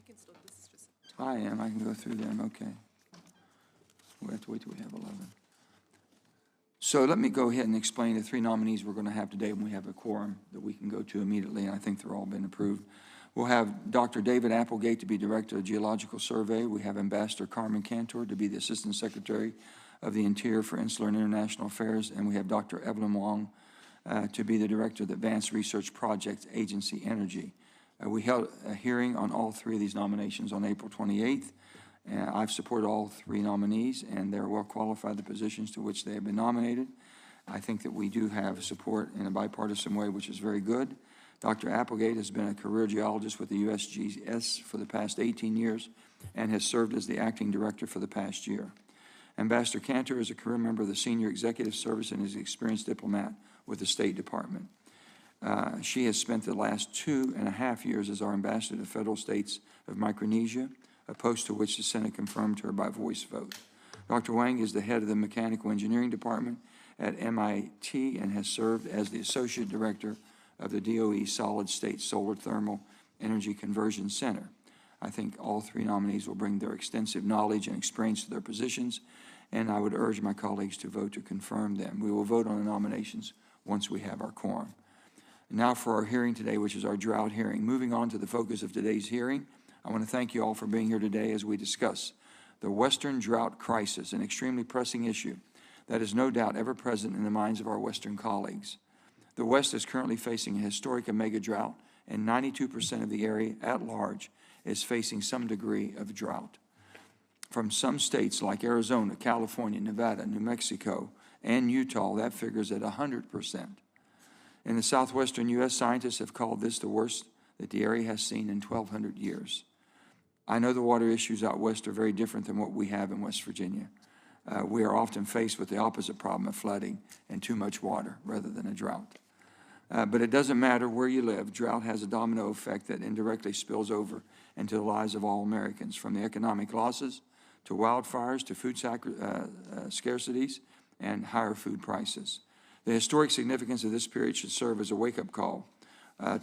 can still, this is just. I am. I can go through them. Okay. We have to wait till we have 11. So let me go ahead and explain the three nominees we're going to have today when we have a quorum that we can go to immediately, and I think they're all been approved. We'll have Dr. David Applegate to be Director of Geological Survey. We have Ambassador Carmen Cantor to be the Assistant Secretary of the Interior for Insular and International Affairs, and we have Dr. Evelyn Wong to be the Director of the Advanced Research Projects Agency Energy. We held a hearing on all three of these nominations on April 28th. I've supported all three nominees, and they're well qualified the positions to which they have been nominated. I think that we do have support in a bipartisan way, which is very good. Dr. Applegate has been a career geologist with the USGS for the past 18 years and has served as the acting director for the past year. Ambassador Cantor is a career member of the Senior Executive Service and is an experienced diplomat with the State Department. She has spent the last 2.5 years as our ambassador to federal states of Micronesia, a post to which the Senate confirmed her by voice vote. Dr. Wang is the head of the Mechanical Engineering Department at MIT and has served as the Associate Director of the DOE Solid State Solar Thermal Energy Conversion Center. I think all three nominees will bring their extensive knowledge and experience to their positions, and I would urge my colleagues to vote to confirm them. We will vote on the nominations once we have our quorum. Now for our hearing today, which is our drought hearing. Moving on to the focus of today's hearing, I want to thank you all for being here today as we discuss the Western drought crisis, an extremely pressing issue that is no doubt ever present in the minds of our Western colleagues. The West is currently facing a historic mega drought, and 92% of the area at large is facing some degree of drought. From some states like Arizona, California, Nevada, New Mexico, and Utah, that figures at 100%. In the southwestern U.S., scientists have called this the worst that the area has seen in 1,200 years. I know the water issues out west are very different than what we have in West Virginia. We are often faced with the opposite problem of flooding and too much water rather than a drought. But it doesn't matter where you live. Drought has a domino effect that indirectly spills over into the lives of all Americans, from the economic losses to wildfires to food scarcities and higher food prices. The historic significance of this period should serve as a wake-up call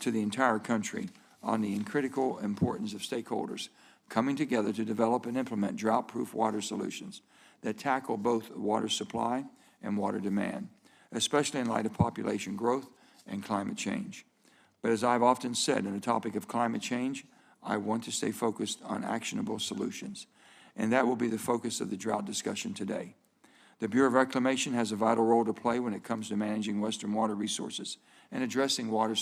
to the entire country on the critical importance of stakeholders coming together to develop and implement drought-proof water solutions that tackle both water supply and water demand, especially in light of population growth and climate change. But as I've often said, in the topic of climate change, I want to stay focused on actionable solutions, and that will be the focus of the drought discussion today. The Bureau of Reclamation has a vital role to play when it comes to managing Western water resources and addressing water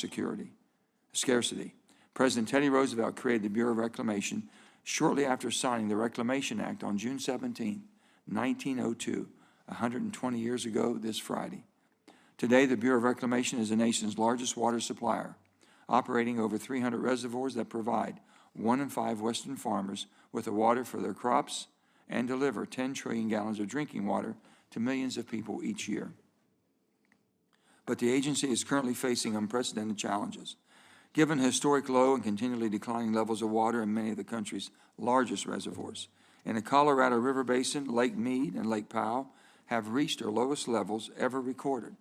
scarcity. President Teddy Roosevelt created the Bureau of Reclamation shortly after signing the Reclamation Act on June 17, 1902, 120 years ago this Friday. Today, the Bureau of Reclamation is the nation's largest water supplier, operating over 300 reservoirs that provide 1 in 5 Western farmers with the water for their crops and deliver 10 trillion gallons of drinking water to millions of people each year. But the agency is currently facing unprecedented challenges. Given historic low and continually declining levels of water in many of the country's largest reservoirs, in the Colorado River Basin, Lake Mead and Lake Powell have reached their lowest levels ever recorded.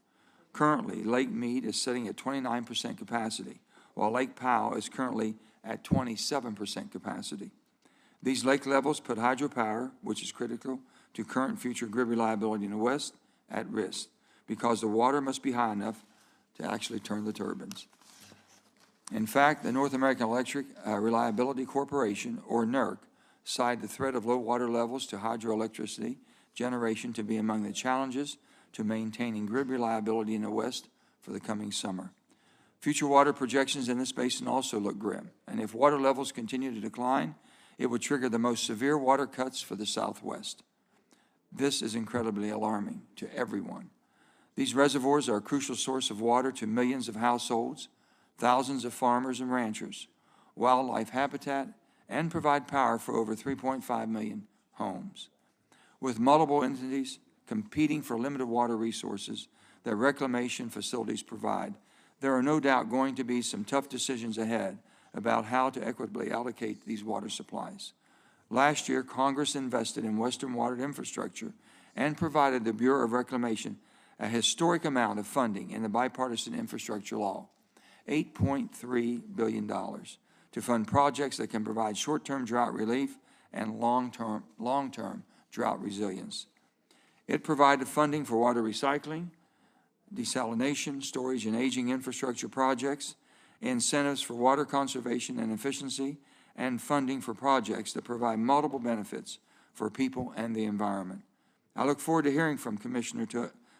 Currently, Lake Mead is sitting at 29% capacity, while Lake Powell is currently at 27% capacity. These lake levels put hydropower, which is critical to current and future grid reliability in the West, at risk, because the water must be high enough to actually turn the turbines. In fact, the North American Electric Reliability Corporation, or NERC, cited the threat of low water levels to hydroelectricity generation to be among the challenges to maintaining grid reliability in the West for the coming summer. Future water projections in this basin also look grim, and if water levels continue to decline, it would trigger the most severe water cuts for the Southwest. This is incredibly alarming to everyone. These reservoirs are a crucial source of water to millions of households, thousands of farmers and ranchers, wildlife habitat, and provide power for over 3.5 million homes. With multiple entities competing for limited water resources that reclamation facilities provide, there are no doubt going to be some tough decisions ahead about how to equitably allocate these water supplies. Last year, Congress invested in Western water infrastructure and provided the Bureau of Reclamation a historic amount of funding in the bipartisan infrastructure law, $8.3 billion, to fund projects that can provide short-term drought relief and long-term drought resilience. It provided funding for water recycling, desalination, storage, and aging infrastructure projects, incentives for water conservation and efficiency, and funding for projects that provide multiple benefits for people and the environment. I look forward to hearing from Commissioner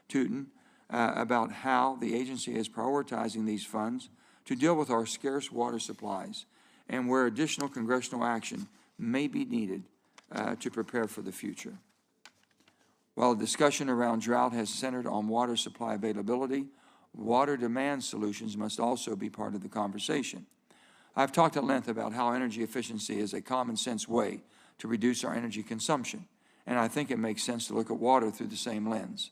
Tootin about how the agency is prioritizing these funds to deal with our scarce water supplies and where additional congressional action may be needed to prepare for the future. While the discussion around drought has centered on water supply availability, water demand solutions must also be part of the conversation. I've talked at length about how energy efficiency is a common sense way to reduce our energy consumption, and I think it makes sense to look at water through the same lens.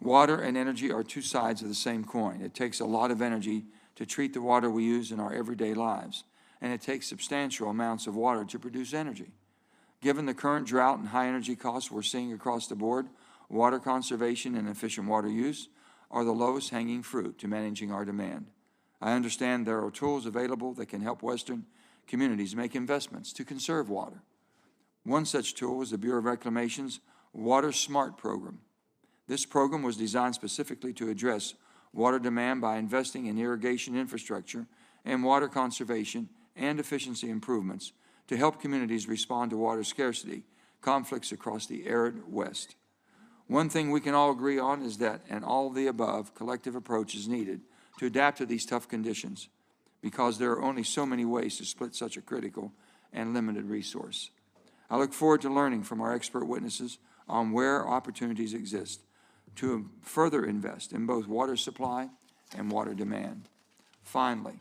Water and energy are two sides of the same coin. It takes a lot of energy to treat the water we use in our everyday lives, and it takes substantial amounts of water to produce energy. Given the current drought and high energy costs we're seeing across the board, water conservation and efficient water use are the lowest hanging fruit to managing our demand. I understand there are tools available that can help Western communities make investments to conserve water. One such tool is the Bureau of Reclamation's Water Smart program. This program was designed specifically to address water demand by investing in irrigation infrastructure and water conservation and efficiency improvements to help communities respond to water scarcity conflicts across the arid West. One thing we can all agree on is that an all of the above collective approach is needed to adapt to these tough conditions because there are only so many ways to split such a critical and limited resource. I look forward to learning from our expert witnesses on where opportunities exist to further invest in both water supply and water demand. Finally,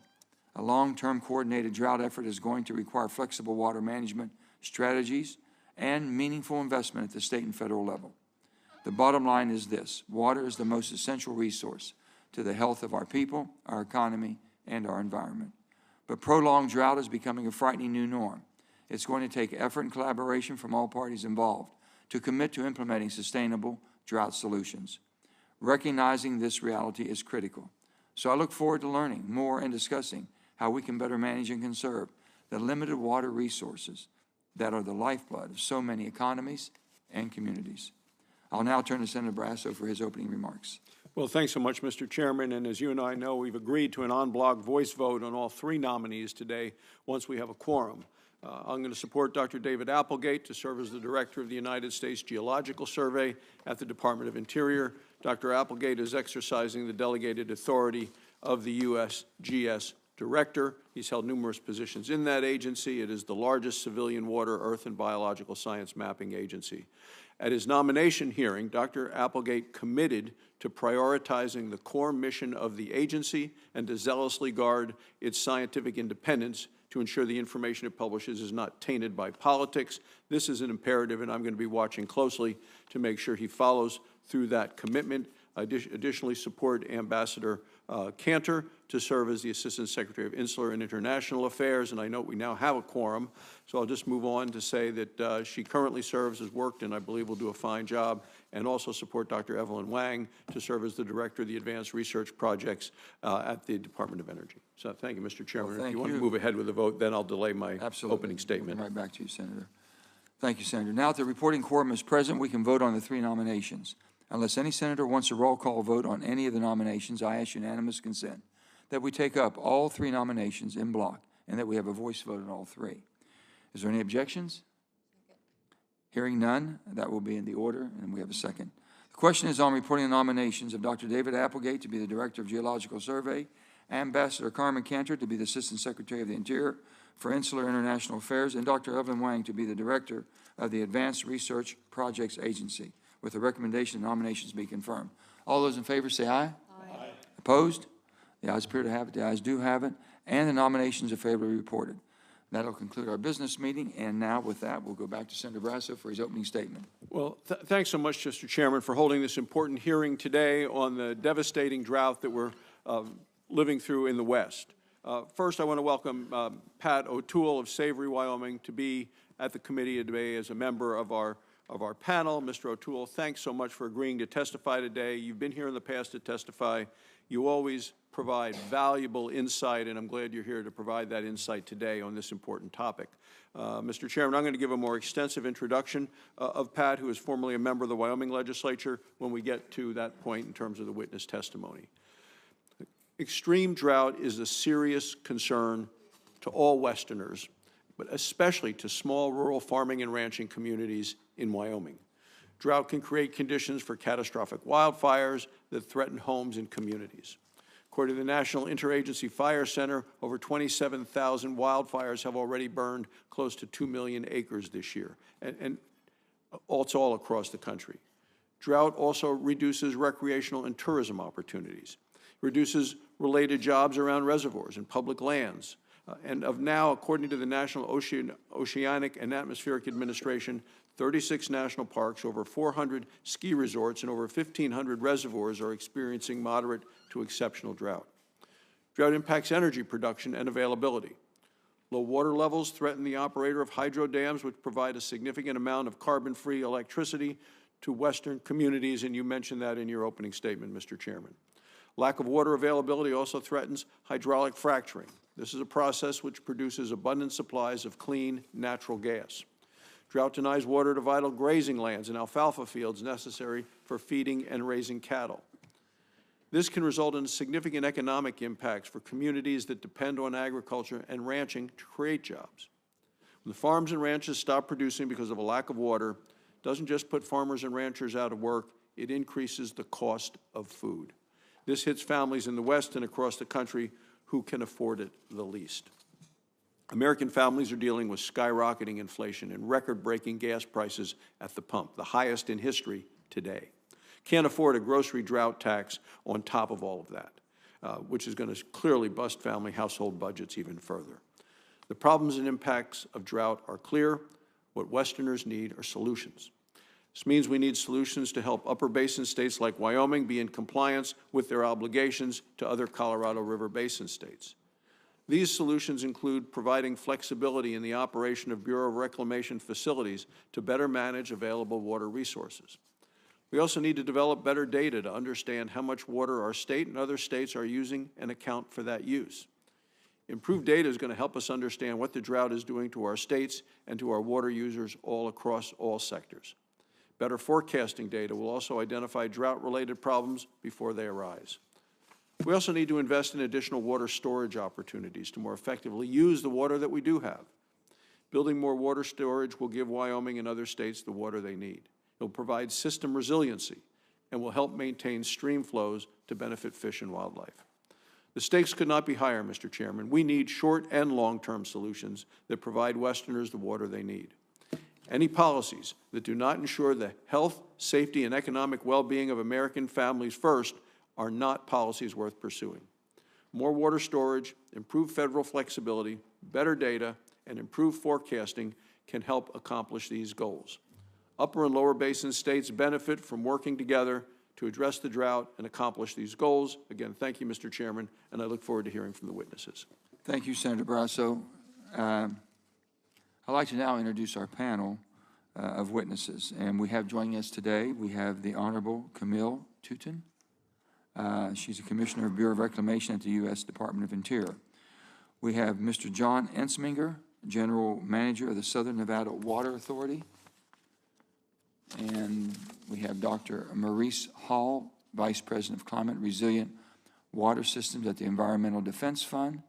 a long-term coordinated drought effort is going to require flexible water management strategies and meaningful investment at the state and federal level. The bottom line is this: water is the most essential resource to the health of our people, our economy, and our environment. But prolonged drought is becoming a frightening new norm. It's going to take effort and collaboration from all parties involved to commit to implementing sustainable drought solutions. Recognizing this reality is critical. So I look forward to learning more and discussing how we can better manage and conserve the limited water resources that are the lifeblood of so many economies and communities. I'll now turn to Senator Brasso for his opening remarks. Well, thanks so much, Mr. Chairman. And as you and I know, we've agreed to an en bloc voice vote on all three nominees today once we have a quorum. I'm going to support Dr. David Applegate to serve as the Director of the United States Geological Survey at the Department of Interior. Dr. Applegate is exercising the delegated authority of the USGS Director. He's held numerous positions in that agency. It is the largest civilian water, earth, and biological science mapping agency. At his nomination hearing, Dr. Applegate committed to prioritizing the core mission of the agency and to zealously guard its scientific independence to ensure the information it publishes is not tainted by politics. This is an imperative, and I'm going to be watching closely to make sure he follows through that commitment. Additionally, support Ambassador Cantor to serve as the Assistant Secretary of Insular and International Affairs, and I note we now have a quorum, so I'll just move on to say that she currently serves, has worked, and I believe will do a fine job, and also support Dr. Evelyn Wang to serve as the Director of the Advanced Research Projects at the Department of Energy. So thank you, Mr. Chairman. Well, if you want to move ahead with the vote, then I'll delay my opening statement. Right back to you, Senator. Thank you, Senator. Now that the reporting quorum is present, we can vote on the three nominations. Unless any senator wants a roll call vote on any of the nominations, I ask unanimous consent that we take up all three nominations in block and that we have a voice vote on all three. Is there any objections? Hearing none, that will be in the order, and we have a second. The question is on reporting the nominations of Dr. David Applegate to be the Director of Geological Survey, Ambassador Carmen Cantor to be the Assistant Secretary of the Interior for Insular International Affairs, and Dr. Evelyn Wang to be the Director of the Advanced Research Projects Agency, with the recommendation the nominations be confirmed. All those in favor say aye. Aye. Opposed? The ayes appear to have it. The ayes do have it. And the nominations are favorably reported. That'll conclude our business meeting. And now with that, we'll go back to Senator Brasso for his opening statement. Well, thanks so much, Mr. Chairman, for holding this important hearing today on the devastating drought that we're living through in the West. First, I want to welcome Pat O'Toole of Savory, Wyoming, to be at the committee today as a member of our panel. Mr. O'Toole, thanks so much for agreeing to testify today. You've been here in the past to testify. You always provide valuable insight, and I'm glad you're here to provide that insight today on this important topic. Mr. Chairman, I'm going to give a more extensive introduction of Pat, who is formerly a member of the Wyoming legislature, when we get to that point in terms of the witness testimony. Extreme drought is a serious concern to all Westerners, but especially to small rural farming and ranching communities in Wyoming. Drought can create conditions for catastrophic wildfires that threaten homes and communities. According to the National Interagency Fire Center, over 27,000 wildfires have already burned close to 2 million acres this year, and it's all across the country. Drought also reduces recreational and tourism opportunities, reduces related jobs around reservoirs and public lands, and of now, according to the National Oceanic and Atmospheric Administration, 36 national parks, over 400 ski resorts, and over 1,500 reservoirs are experiencing moderate to exceptional drought. Drought impacts energy production and availability. Low water levels threaten the operator of hydro dams, which provide a significant amount of carbon-free electricity to Western communities, and you mentioned that in your opening statement, Mr. Chairman. Lack of water availability also threatens hydraulic fracturing. This is a process which produces abundant supplies of clean, natural gas. Drought denies water to vital grazing lands and alfalfa fields necessary for feeding and raising cattle. This can result in significant economic impacts for communities that depend on agriculture and ranching to create jobs. When the farms and ranches stop producing because of a lack of water, it doesn't just put farmers and ranchers out of work, it increases the cost of food. This hits families in the West and across the country who can afford it the least. American families are dealing with skyrocketing inflation and record-breaking gas prices at the pump, the highest in history today. Can't afford a grocery drought tax on top of all of that, which is going to clearly bust family household budgets even further. The problems and impacts of drought are clear. What Westerners need are solutions. This means we need solutions to help upper basin states like Wyoming be in compliance with their obligations to other Colorado River Basin states. These solutions include providing flexibility in the operation of Bureau of Reclamation facilities to better manage available water resources. We also need to develop better data to understand how much water our state and other states are using and account for that use. Improved data is going to help us understand what the drought is doing to our states and to our water users all across all sectors. Better forecasting data will also identify drought-related problems before they arise. We also need to invest in additional water storage opportunities to more effectively use the water that we do have. Building more water storage will give Wyoming and other states the water they need. It will provide system resiliency and will help maintain stream flows to benefit fish and wildlife. The stakes could not be higher, Mr. Chairman. We need short and long-term solutions that provide Westerners the water they need. Any policies that do not ensure the health, safety, and economic well-being of American families first are not policies worth pursuing. More water storage, improved federal flexibility, better data, and improved forecasting can help accomplish these goals. Upper and lower basin states benefit from working together to address the drought and accomplish these goals. Again, thank you, Mr. Chairman, and I look forward to hearing from the witnesses. Thank you, Senator Brasso. I'd like to now introduce our panel of witnesses, and we have joining us today, we have the Honorable Camille Touton. She's a Commissioner of Bureau of Reclamation at the U.S. Department of Interior. We have Mr. John Ensminger, General Manager of the Southern Nevada Water Authority. And we have Dr. Maurice Hall, Vice President of Climate Resilient Water Systems at the Environmental Defense Fund.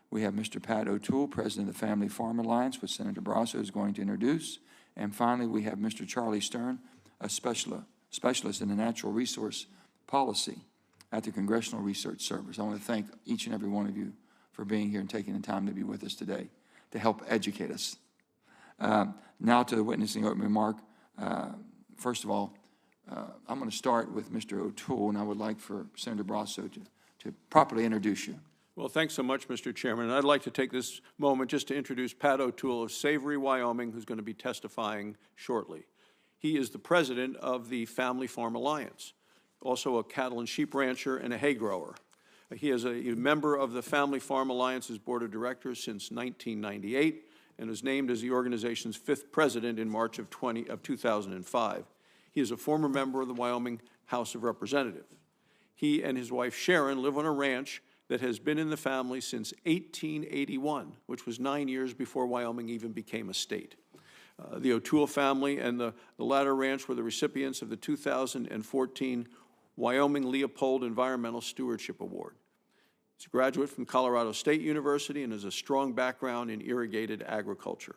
We have Mr. Pat O'Toole, President of the Family Farm Alliance, which Senator Brasso is going to introduce. And finally, we have Mr. Charlie Stern, a specialist in the natural resource policy at the Congressional Research Service. I want to thank each and every one of you for being here and taking the time to be with us today to help educate us. Now to the witnessing opening remark. First of all, I'm going to start with Mr. O'Toole, and I would like for Senator Brasso to properly introduce you. Well, thanks so much, Mr. Chairman. And I'd like to take this moment just to introduce Pat O'Toole of Savory, Wyoming, who's going to be testifying shortly. He is the president of the Family Farm Alliance, also a cattle and sheep rancher and a hay grower. He is a member of the Family Farm Alliance's Board of Directors since 1998 and was named as the organization's 5th president in March of 2005. He is a former member of the Wyoming House of Representatives. He and his wife Sharon live on a ranch that has been in the family since 1881, which was 9 years before Wyoming even became a state. The O'Toole family and the latter ranch were the recipients of the 2014 Wyoming Leopold Environmental Stewardship Award. He's a graduate from Colorado State University and has a strong background in irrigated agriculture.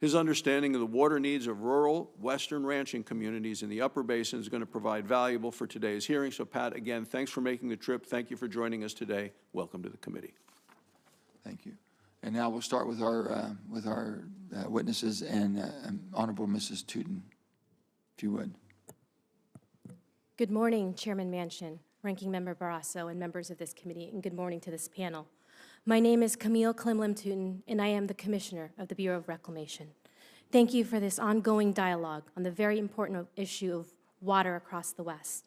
His understanding of the water needs of rural western ranching communities in the Upper Basin is going to provide valuable for today's hearing. So, Pat, again, thanks for making the trip. Thank you for joining us today. Welcome to the committee. Thank you. And now we'll start with our witnesses and Honorable Mrs. Tootin, if you would. Good morning, Chairman Manchin, Ranking Member Barrasso, and members of this committee, and good morning to this panel. My name is Camille Klimlim Tootin, and I am the Commissioner of the Bureau of Reclamation. Thank you for this ongoing dialogue on the very important issue of water across the West.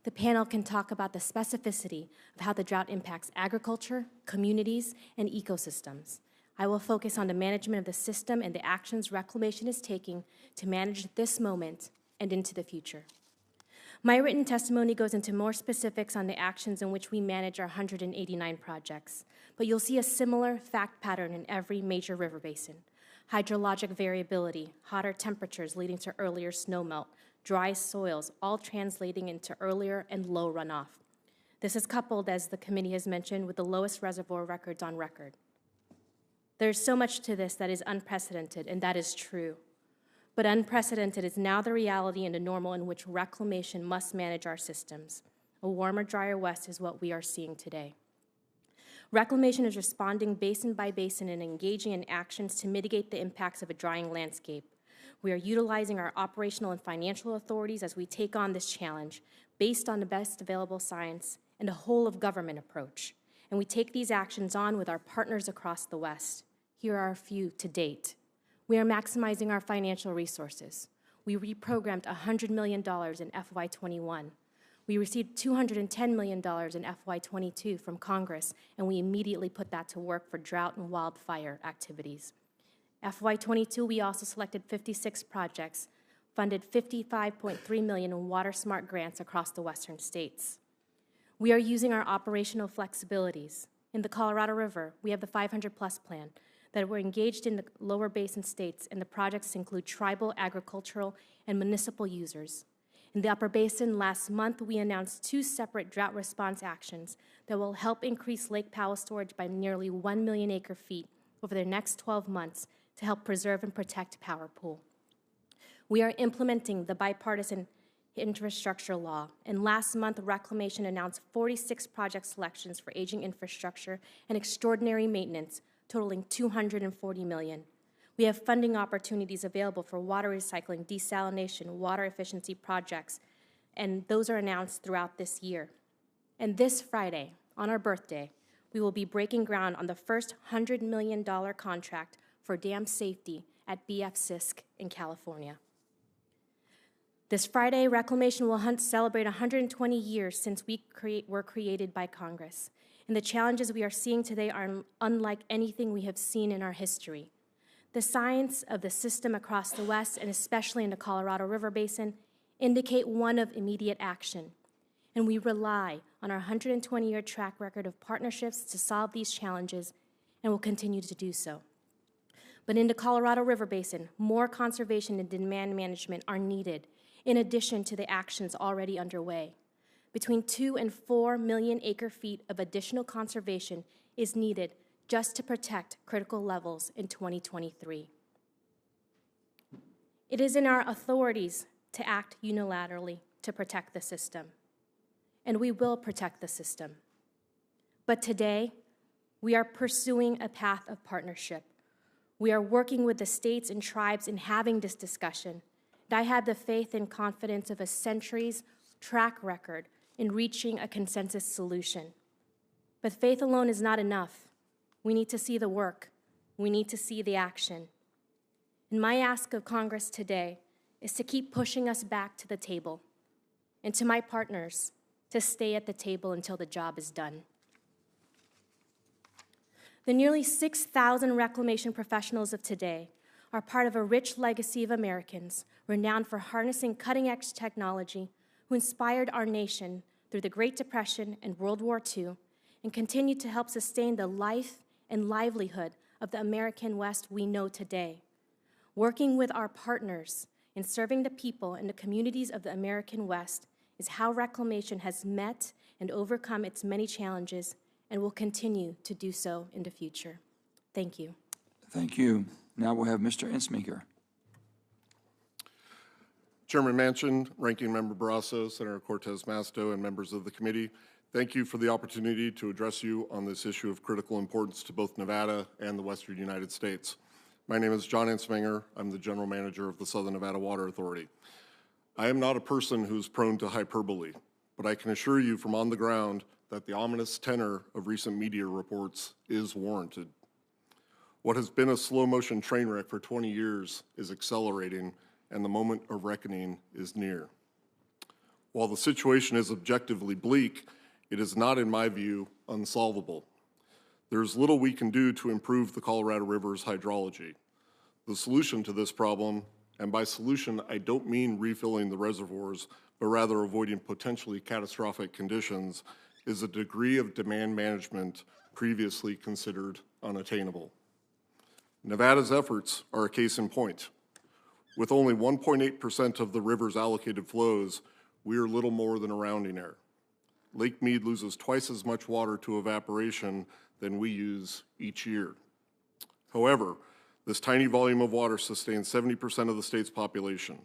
The panel can talk about the specificity of how the drought impacts agriculture, communities, and ecosystems. I will focus on the management of the system and the actions Reclamation is taking to manage this moment and into the future. My written testimony goes into more specifics on the actions in which we manage our 189 projects, but you'll see a similar fact pattern in every major river basin. Hydrologic variability, hotter temperatures leading to earlier snowmelt, dry soils, all translating into earlier and low runoff. This is coupled, as the committee has mentioned, with the lowest reservoir records on record. There's so much to this that is unprecedented, and that is true. But unprecedented is now the reality and the normal in which Reclamation must manage our systems. A warmer, drier West is what we are seeing today. Reclamation is responding basin by basin and engaging in actions to mitigate the impacts of a drying landscape. We are utilizing our operational and financial authorities as we take on this challenge based on the best available science and a whole-of-government approach. And we take these actions on with our partners across the West. Here are a few to date. We are maximizing our financial resources. We reprogrammed $100 million in FY21. We received $210 million in FY22 from Congress, and we immediately put that to work for drought and wildfire activities. FY22, we also selected 56 projects, funded $55.3 million in Water Smart grants across the western states. We are using our operational flexibilities. In the Colorado River, we have the 500-plus plan that were engaged in the lower basin states, and the projects include tribal, agricultural, and municipal users. In the Upper Basin, last month, we announced 2 separate drought response actions that will help increase Lake Powell storage by nearly 1 million acre-feet over the next 12 months to help preserve and protect Power Pool. We are implementing the bipartisan infrastructure law, and last month, Reclamation announced 46 project selections for aging infrastructure and extraordinary maintenance, totaling $240 million. We have funding opportunities available for water recycling, desalination, water efficiency projects, and those are announced throughout this year. And this Friday, on our birthday, we will be breaking ground on the first $100 million contract for dam safety at BF Sisk in California. This Friday, Reclamation will celebrate 120 years since we were created by Congress. And the challenges we are seeing today are unlike anything we have seen in our history. The science of the system across the West, and especially in the Colorado River Basin, indicate one of immediate action. And we rely on our 120-year track record of partnerships to solve these challenges, and will continue to do so. But in the Colorado River Basin, more conservation and demand management are needed, in addition to the actions already underway. Between 2 and 4 million acre-feet of additional conservation is needed just to protect critical levels in 2023. It is in our authorities to act unilaterally to protect the system, and we will protect the system. But today, we are pursuing a path of partnership. We are working with the states and tribes in having this discussion, and I have the faith and confidence of a century's track record in reaching a consensus solution. But faith alone is not enough. We need to see the work. We need to see the action. And my ask of Congress today is to keep pushing us back to the table, and to my partners, to stay at the table until the job is done. The nearly 6,000 reclamation professionals of today are part of a rich legacy of Americans renowned for harnessing cutting-edge technology, who inspired our nation through the Great Depression and World War II, and continue to help sustain the life and livelihood of the American West we know today. Working with our partners in serving the people and the communities of the American West is how Reclamation has met and overcome its many challenges and will continue to do so in the future. Thank you. Thank you. Now we'll have Mr. Insminger. Chairman Manchin, Ranking Member Barrasso, Senator Cortez Masto, and members of the committee, thank you for the opportunity to address you on this issue of critical importance to both Nevada and the Western United States. My name is John Insminger. I'm the General Manager of the Southern Nevada Water Authority. I am not a person who's prone to hyperbole, but I can assure you from on the ground that the ominous tenor of recent media reports is warranted. What has been a slow-motion train wreck for 20 years is accelerating, and the moment of reckoning is near. While the situation is objectively bleak, it is not, in my view, unsolvable. There is little we can do to improve the Colorado River's hydrology. The solution to this problem, and by solution I don't mean refilling the reservoirs, but rather avoiding potentially catastrophic conditions, is a degree of demand management previously considered unattainable. Nevada's efforts are a case in point. With only 1.8% of the river's allocated flows, we are little more than a rounding error. Lake Mead loses twice as much water to evaporation than we use each year. However, this tiny volume of water sustains 70% of the state's population.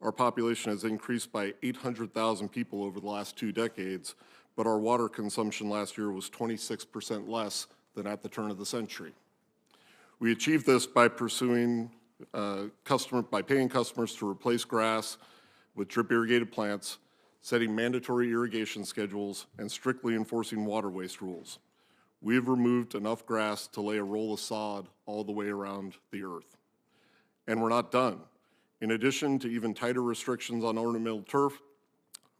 Our population has increased by 800,000 people over the last 2 decades, but our water consumption last year was 26% less than at the turn of the century. We achieved this by paying customers to replace grass with drip irrigated plants, setting mandatory irrigation schedules, and strictly enforcing water waste rules. We have removed enough grass to lay a roll of sod all the way around the earth. And we're not done. In addition to even tighter restrictions on ornamental turf,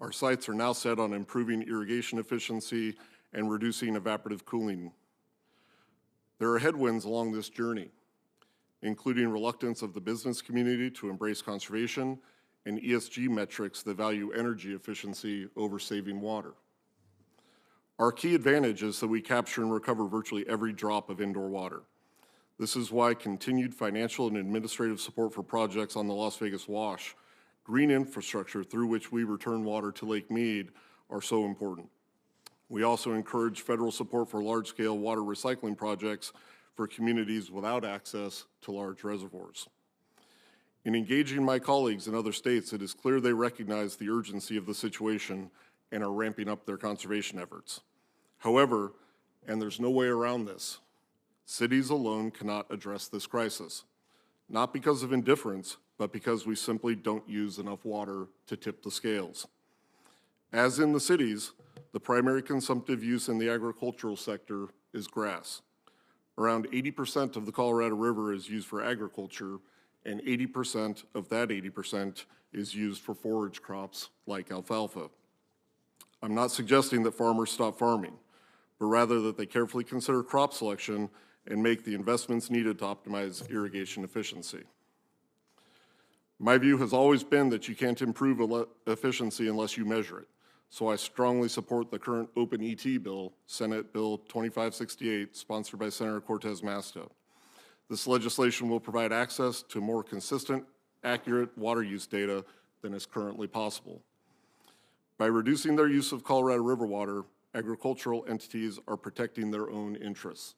our sights are now set on improving irrigation efficiency and reducing evaporative cooling. There are headwinds along this journey, including reluctance of the business community to embrace conservation and ESG metrics that value energy efficiency over saving water. Our key advantage is that we capture and recover virtually every drop of indoor water. This is why continued financial and administrative support for projects on the Las Vegas Wash, green infrastructure through which we return water to Lake Mead, are so important. We also encourage federal support for large-scale water recycling projects for communities without access to large reservoirs. In engaging my colleagues in other states, it is clear they recognize the urgency of the situation and are ramping up their conservation efforts. However, and there's no way around this, cities alone cannot address this crisis, not because of indifference, but because we simply don't use enough water to tip the scales. As in the cities, the primary consumptive use in the agricultural sector is grass. Around 80% of the Colorado River is used for agriculture, and 80% of that 80% is used for forage crops like alfalfa. I'm not suggesting that farmers stop farming, but rather that they carefully consider crop selection and make the investments needed to optimize irrigation efficiency. My view has always been that you can't improve efficiency unless you measure it. So I strongly support the current Open ET bill, Senate Bill 2568, sponsored by Senator Cortez Masto. This legislation will provide access to more consistent, accurate water use data than is currently possible. By reducing their use of Colorado River water, agricultural entities are protecting their own interests.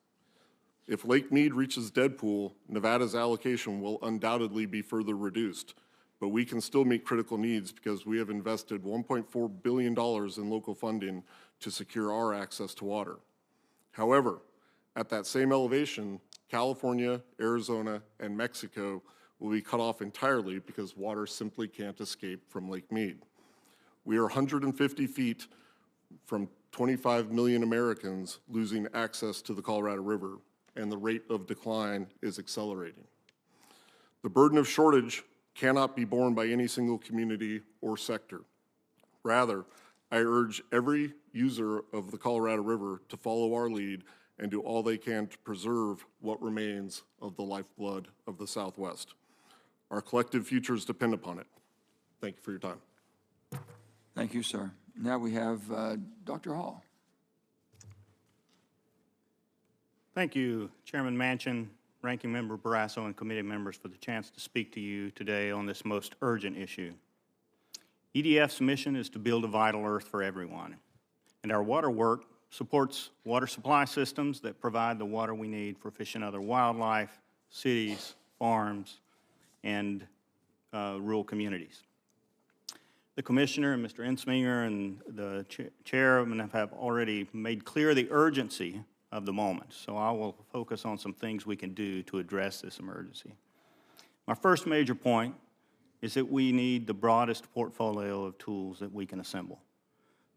If Lake Mead reaches dead pool, Nevada's allocation will undoubtedly be further reduced, but we can still meet critical needs because we have invested $1.4 billion in local funding to secure our access to water. However, at that same elevation, California, Arizona, and Mexico will be cut off entirely because water simply can't escape from Lake Mead. We are 150 feet from 25 million Americans losing access to the Colorado River, and the rate of decline is accelerating. The burden of shortage cannot be borne by any single community or sector. Rather, I urge every user of the Colorado River to follow our lead and do all they can to preserve what remains of the lifeblood of the Southwest. Our collective futures depend upon it. Thank you for your time. Thank you, sir. Now we have Dr. Hall. Thank you, Chairman Manchin, Ranking Member Barrasso, and committee members for the chance to speak to you today on this most urgent issue. EDF's mission is to build a vital earth for everyone, and our water work supports water supply systems that provide the water we need for fish and other wildlife, cities, farms, and rural communities. The Commissioner and Mr. Ensminger and the Chairman have already made clear the urgency of the moment, so I will focus on some things we can do to address this emergency. My first major point is that we need the broadest portfolio of tools that we can assemble.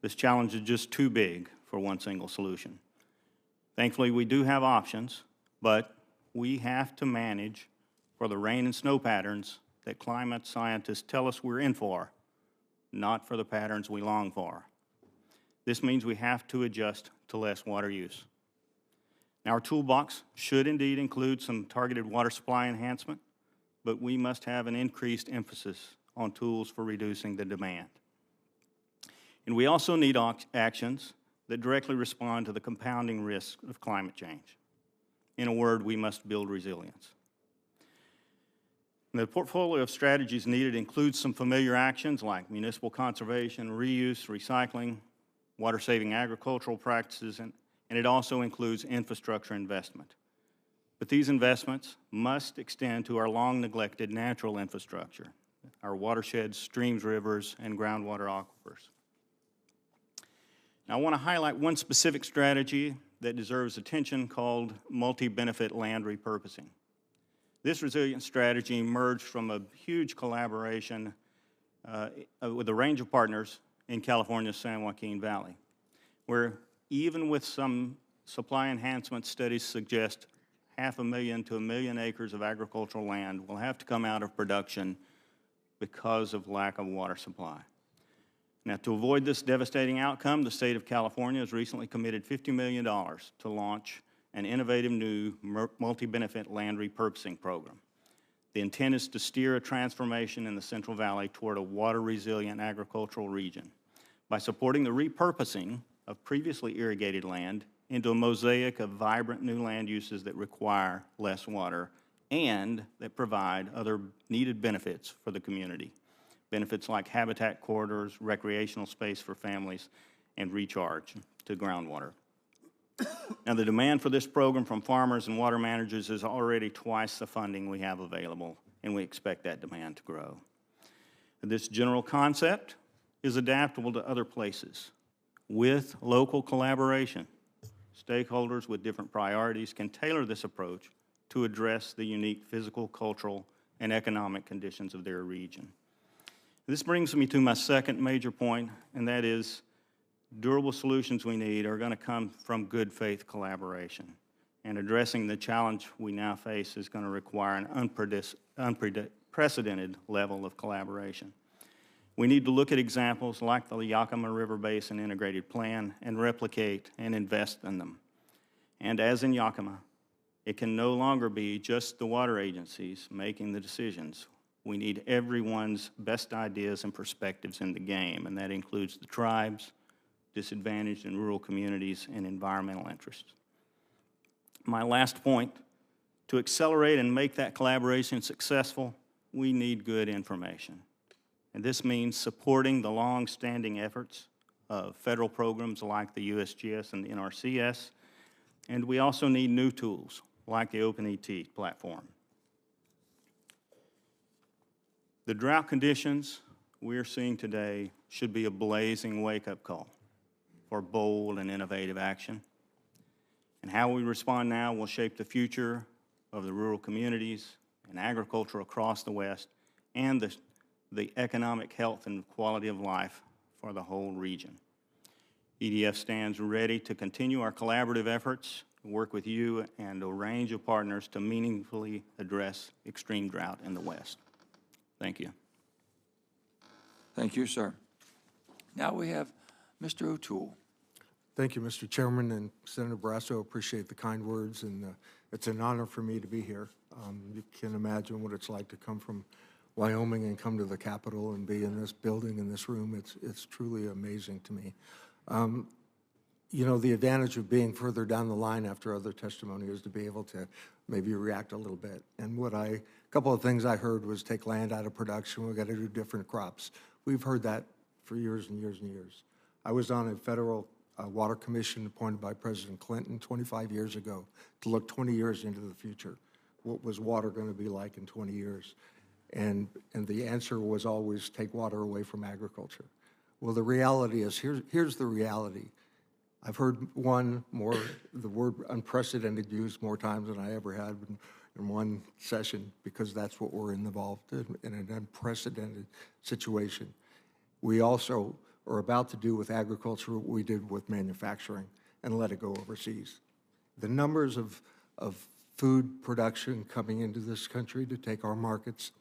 This challenge is just too big for one single solution. Thankfully, we do have options, but we have to manage for the rain and snow patterns that climate scientists tell us we're in for, not for the patterns we long for. This means we have to adjust to less water use. Now, our toolbox should indeed include some targeted water supply enhancement, but we must have an increased emphasis on tools for reducing the demand. And we also need actions that directly respond to the compounding risks of climate change. In a word, we must build resilience. And the portfolio of strategies needed includes some familiar actions like municipal conservation, reuse, recycling, water-saving agricultural practices, and it also includes infrastructure investment. But these investments must extend to our long-neglected natural infrastructure, our watersheds, streams, rivers, and groundwater aquifers. Now, I want to highlight one specific strategy that deserves attention called multi-benefit land repurposing. This resilient strategy emerged from a huge collaboration with a range of partners in California's San Joaquin Valley, where even with some supply enhancement studies suggest 500,000 to 1 million acres of agricultural land will have to come out of production because of lack of water supply. Now, to avoid this devastating outcome, the state of California has recently committed $50 million to launch an innovative new multi-benefit land repurposing program. The intent is to steer a transformation in the Central Valley toward a water-resilient agricultural region by supporting the repurposing of previously irrigated land into a mosaic of vibrant new land uses that require less water and that provide other needed benefits for the community. Benefits like habitat corridors, recreational space for families, and recharge to groundwater. Now, the demand for this program from farmers and water managers is already twice the funding we have available, and we expect that demand to grow. This general concept is adaptable to other places. With local collaboration, stakeholders with different priorities can tailor this approach to address the unique physical, cultural, and economic conditions of their region. This brings me to my second major point, and that is durable solutions we need are going to come from good faith collaboration. And addressing the challenge we now face is going to require an unprecedented level of collaboration. We need to look at examples like the Yakima River Basin Integrated Plan and replicate and invest in them. And as in Yakima, it can no longer be just the water agencies making the decisions. We need everyone's best ideas and perspectives in the game, and that includes the tribes, disadvantaged and rural communities, and environmental interests. My last point, to accelerate and make that collaboration successful, we need good information. And this means supporting the long-standing efforts of federal programs like the USGS and the NRCS, and we also need new tools like the OpenET platform. The drought conditions we're seeing today should be a blazing wake-up call for bold and innovative action. And how we respond now will shape the future of the rural communities and agriculture across the West and the economic health and quality of life for the whole region. EDF stands ready to continue our collaborative efforts, work with you and a range of partners to meaningfully address extreme drought in the West. Thank you. Thank you, sir. Now we have Mr. O'Toole. Thank you, Mr. Chairman, and Senator Barrasso. Appreciate the kind words, and it's an honor for me to be here. You can imagine what it's like to come from Wyoming and come to the Capitol and be in this building, in this room. It's truly amazing to me. you know, the advantage of being further down the line after other testimony is to be able to maybe react a little bit. And a couple of things I heard was take land out of production, we've got to do different crops. We've heard that for years and years and years. I was on a federal water commission appointed by President Clinton 25 years ago to look 20 years into the future. What was water going to be like in 20 years? And the answer was always take water away from agriculture. Well, the reality is, here's the reality. I've heard the word unprecedented used more times than I ever had in one session, because that's what we're involved in an unprecedented situation. We also are about to do with agriculture what we did with manufacturing and let it go overseas. The numbers of food production coming into this country to take our markets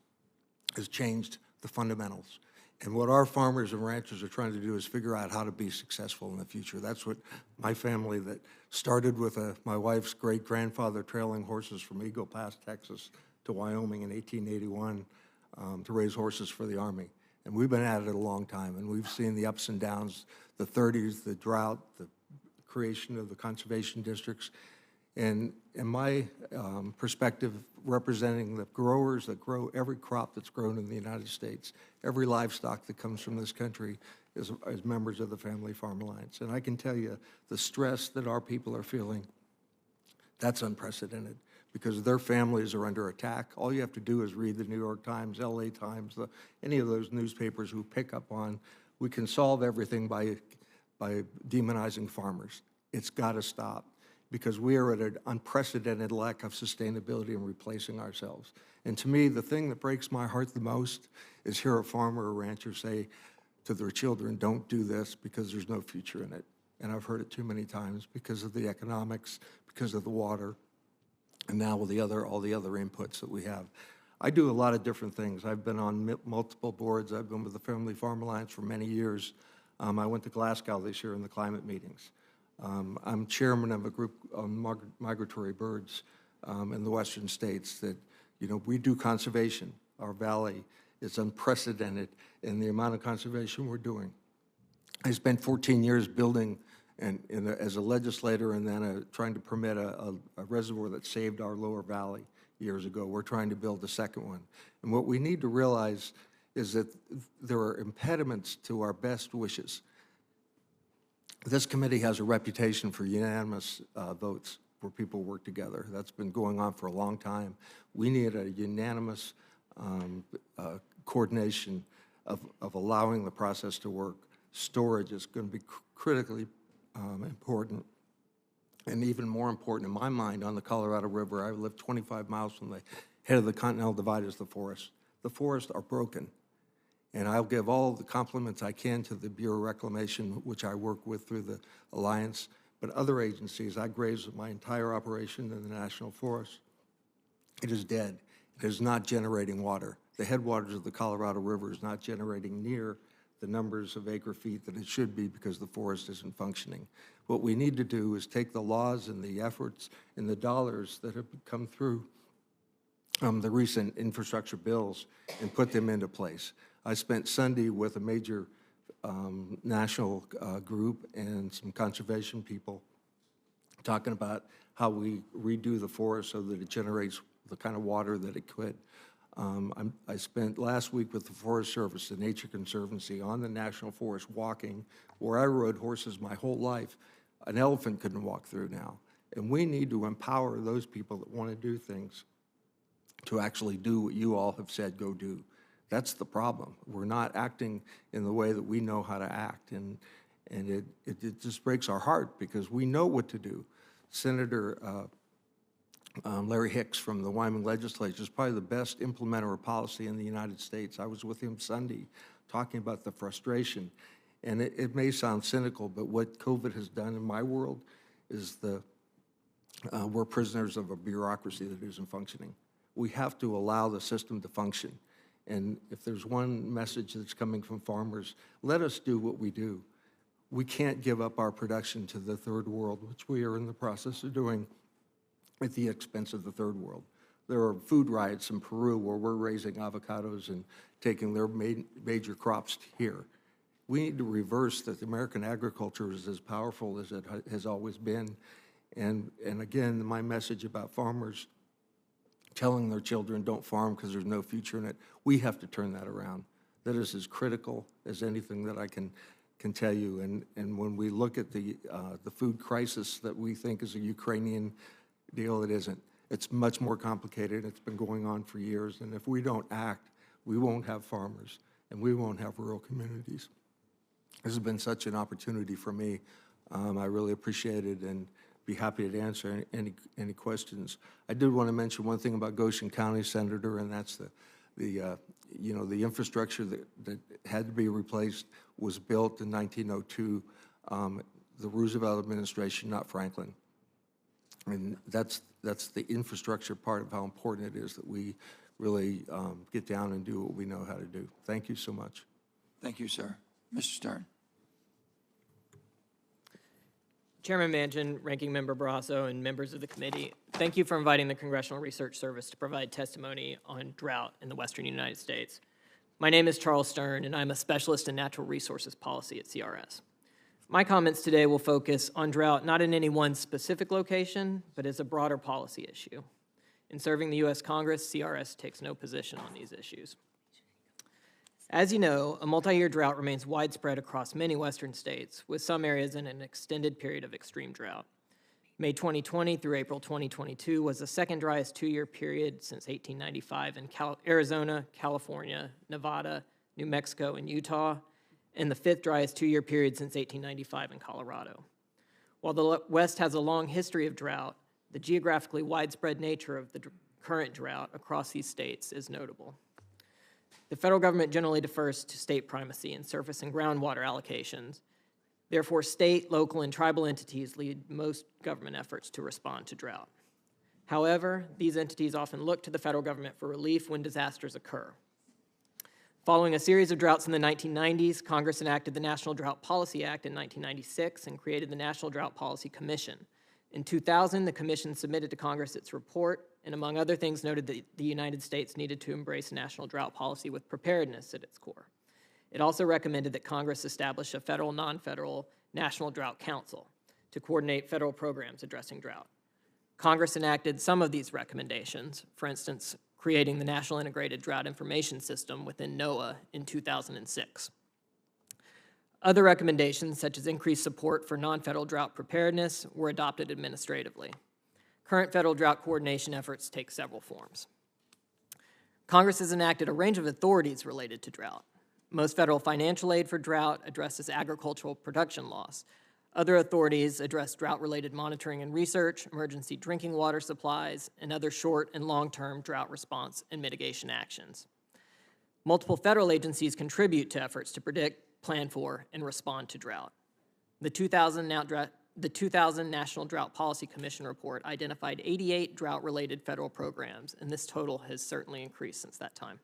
has changed the fundamentals. And what our farmers and ranchers are trying to do is figure out how to be successful in the future. That's what my family that started with my wife's great-grandfather trailing horses from Eagle Pass, Texas, to Wyoming in 1881 to raise horses for the Army. And we've been at it a long time, and we've seen the ups and downs, the 30s, the drought, the creation of the conservation districts. And in my perspective, representing the growers that grow every crop that's grown in the United States, every livestock that comes from this country is members of the Family Farm Alliance. And I can tell you the stress that our people are feeling, that's unprecedented, because their families are under attack. All you have to do is read the New York Times, LA Times, any of those newspapers who pick up on, we can solve everything by demonizing farmers. It's got to stop, because we are at an unprecedented lack of sustainability and replacing ourselves. And to me, the thing that breaks my heart the most is hear a farmer or rancher say to their children, don't do this because there's no future in it. And I've heard it too many times because of the economics, because of the water, and now with all the other inputs that we have. I do a lot of different things. I've been on multiple boards. I've been with the Family Farm Alliance for many years. I went to Glasgow this year in the climate meetings. I'm chairman of a group on migratory birds in the western states that, you know, we do conservation. Our valley is unprecedented in the amount of conservation we're doing. I spent 14 years building as a legislator and then trying to permit a reservoir that saved our lower valley years ago. We're trying to build the second one. And what we need to realize is that there are impediments to our best wishes. This committee has a reputation for unanimous votes where people work together. That's been going on for a long time. We need a unanimous coordination of allowing the process to work. Storage is going to be critically important, and even more important in my mind on the Colorado River. I live 25 miles from the head of the Continental Divide is the forest. The forests are broken. And I'll give all the compliments I can to the Bureau of Reclamation, which I work with through the Alliance, but other agencies. I graze my entire operation in the National Forest. It is dead. It is not generating water. The headwaters of the Colorado River is not generating near the numbers of acre feet that it should be because the forest isn't functioning. What we need to do is take the laws and the efforts and the dollars that have come through the recent infrastructure bills and put them into place. I spent Sunday with a major national group and some conservation people talking about how we redo the forest so that it generates the kind of water that it could. I spent last week with the Forest Service, the Nature Conservancy, on the National Forest walking, where I rode horses my whole life. An elephant couldn't walk through now. And we need to empower those people that want to do things to actually do what you all have said go do. That's the problem. We're not acting in the way that we know how to act, and it just breaks our heart because we know what to do. Senator Larry Hicks from the Wyoming legislature is probably the best implementer of policy in the United States. I was with him Sunday talking about the frustration, and it may sound cynical, but what COVID has done in my world is we're prisoners of a bureaucracy that isn't functioning. We have to allow the system to function. And if there's one message that's coming from farmers, let us do what we do. We can't give up our production to the third world, which we are in the process of doing at the expense of the third world. There are food riots in Peru where we're raising avocados and taking their major crops here. We need to reverse that. The American agriculture is as powerful as it has always been. And again, my message about farmers telling their children don't farm because there's no future in it, we have to turn that around. That is as critical as anything that I can tell you. And when we look at the food crisis that we think is a Ukrainian deal, it isn't. It's much more complicated. It's been going on for years. And if we don't act, we won't have farmers and we won't have rural communities. This has been such an opportunity for me. I really appreciate it and be happy to answer any questions. I did want to mention one thing about Goshen County, Senator, and that's the infrastructure that had to be replaced was built in 1902, the Roosevelt administration, not Franklin. And that's the infrastructure part of how important it is that we really get down and do what we know how to do. Thank you so much. Thank you, sir. Mr. Stern. Chairman Manchin, Ranking Member Barrasso, and members of the committee, thank you for inviting the Congressional Research Service to provide testimony on drought in the western United States. My name is Charles Stern, and I'm a specialist in natural resources policy at CRS. My comments today will focus on drought not in any one specific location, but as a broader policy issue. In serving the U.S. Congress, CRS takes no position on these issues. As you know, a multi-year drought remains widespread across many western states, with some areas in an extended period of extreme drought. May 2020 through April 2022 was the second driest two-year period since 1895 in Arizona, California, Nevada, New Mexico, and Utah, and the fifth driest two-year period since 1895 in Colorado. While the West has a long history of drought, the geographically widespread nature of the current drought across these states is notable. The federal government generally defers to state primacy in surface and groundwater allocations. Therefore, state, local, and tribal entities lead most government efforts to respond to drought. However, these entities often look to the federal government for relief when disasters occur. Following a series of droughts in the 1990s, Congress enacted the National Drought Policy Act in 1996 and created the National Drought Policy Commission. In 2000, the Commission submitted to Congress its report and, among other things, noted that the United States needed to embrace national drought policy with preparedness at its core. It also recommended that Congress establish a federal, non-federal National Drought Council to coordinate federal programs addressing drought. Congress enacted some of these recommendations, for instance, creating the National Integrated Drought Information System within NOAA in 2006. Other recommendations, such as increased support for non-federal drought preparedness, were adopted administratively. Current federal drought coordination efforts take several forms. Congress has enacted a range of authorities related to drought. Most federal financial aid for drought addresses agricultural production loss. Other authorities address drought-related monitoring and research, emergency drinking water supplies, and other short and long-term drought response and mitigation actions. Multiple federal agencies contribute to efforts to predict, plan for, and respond to drought. The 2000 National Drought Policy Commission report identified 88 drought-related federal programs, and this total has certainly increased since that time.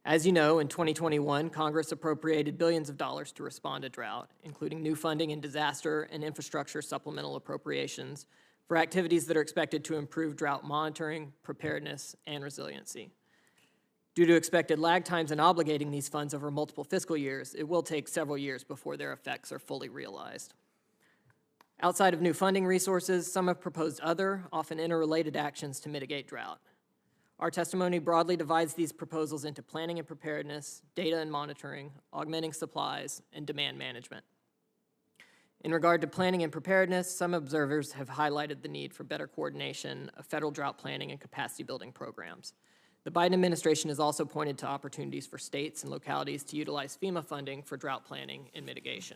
As you know, in 2021, Congress appropriated billions of dollars to respond to drought, including new funding in disaster and infrastructure supplemental appropriations for activities that are expected to improve drought monitoring, preparedness, and resiliency. Due to expected lag times in obligating these funds over multiple fiscal years, it will take several years before their effects are fully realized. Outside of new funding resources, some have proposed other, often interrelated actions to mitigate drought. Our testimony broadly divides these proposals into planning and preparedness, data and monitoring, augmenting supplies, and demand management. In regard to planning and preparedness, some observers have highlighted the need for better coordination of federal drought planning and capacity building programs. The Biden administration has also pointed to opportunities for states and localities to utilize FEMA funding for drought planning and mitigation.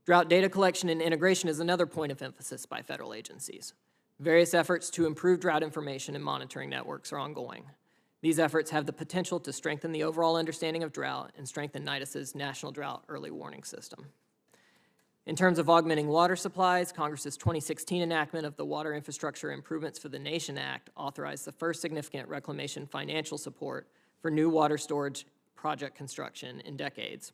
Drought data collection and integration is another point of emphasis by federal agencies. Various efforts to improve drought information and monitoring networks are ongoing. These efforts have the potential to strengthen the overall understanding of drought and strengthen NIDIS's National Drought Early Warning System. In terms of augmenting water supplies, Congress's 2016 enactment of the Water Infrastructure Improvements for the Nation Act authorized the first significant reclamation financial support for new water storage project construction in decades.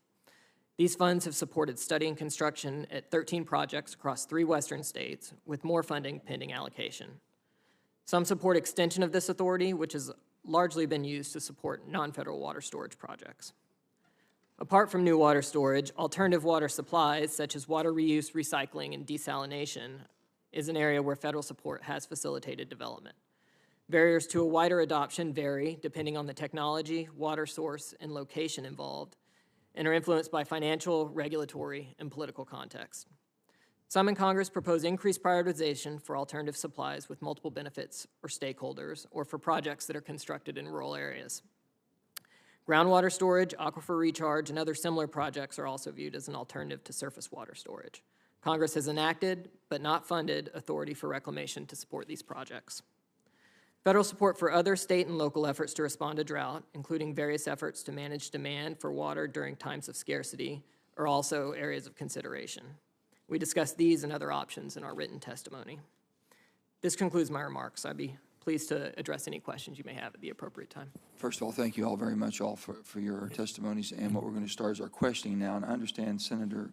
These funds have supported study and construction at 13 projects across 3 western states, with more funding pending allocation. Some support extension of this authority, which has largely been used to support non-federal water storage projects. Apart from new water storage, alternative water supplies, such as water reuse, recycling, and desalination, is an area where federal support has facilitated development. Barriers to a wider adoption vary depending on the technology, water source, and location involved, and are influenced by financial, regulatory, and political context. Some in Congress propose increased prioritization for alternative supplies with multiple benefits or stakeholders, or for projects that are constructed in rural areas. Groundwater storage, aquifer recharge, and other similar projects are also viewed as an alternative to surface water storage. Congress has enacted, but not funded, authority for reclamation to support these projects. Federal support for other state and local efforts to respond to drought, including various efforts to manage demand for water during times of scarcity, are also areas of consideration. We discussed these and other options in our written testimony. This concludes my remarks. I'd be pleased to address any questions you may have at the appropriate time. First of all, thank you all very much all for your testimonies. And what we're going to start is our questioning now. And I understand Senator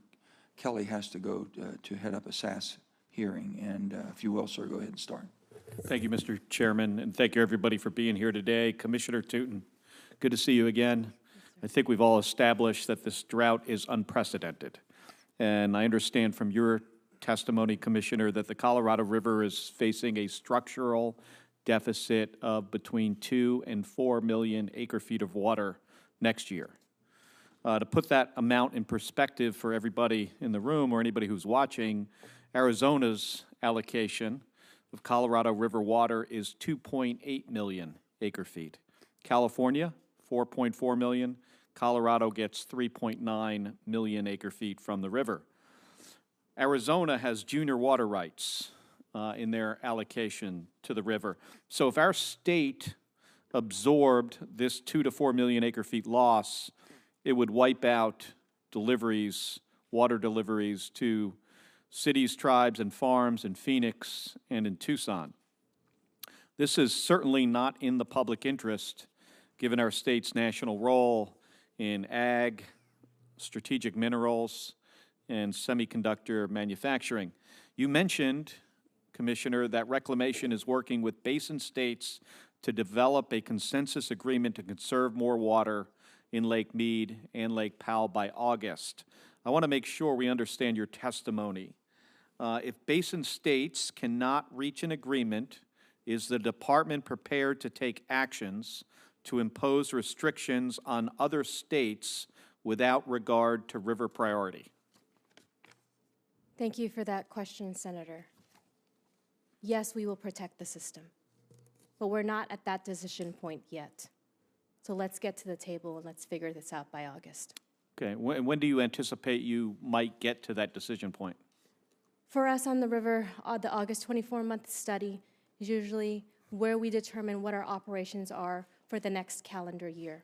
Kelly has to go to head up a SAS hearing. And if you will, sir, go ahead and start. Thank you, Mr. Chairman, and thank you, everybody, for being here today. Commissioner Tootin, good to see you again. I think we've all established that this drought is unprecedented. And I understand from your testimony, Commissioner, that the Colorado River is facing a structural deficit of between 2 and 4 million acre-feet of water next year. To put that amount in perspective for everybody in the room or anybody who's watching, Arizona's allocation of Colorado River water is 2.8 million acre-feet. California, 4.4 million. Colorado gets 3.9 million acre-feet from the river. Arizona has junior water rights in their allocation to the river. So if our state absorbed this 2 to 4 million acre-feet loss, it would wipe out deliveries, water deliveries to cities, tribes, and farms in Phoenix and in Tucson. This is certainly not in the public interest, given our state's national role in ag, strategic minerals, and semiconductor manufacturing. You mentioned, Commissioner, that Reclamation is working with basin states to develop a consensus agreement to conserve more water in Lake Mead and Lake Powell by August. I want to make sure we understand your testimony. If basin states cannot reach an agreement, is the department prepared to take actions to impose restrictions on other states without regard to river priority? Thank you for that question, Senator. Yes, we will protect the system, but we're not at that decision point yet. So let's get to the table and let's figure this out by August. Okay, when do you anticipate you might get to that decision point? For us on the river, the August 24-month study is usually where we determine what our operations are for the next calendar year.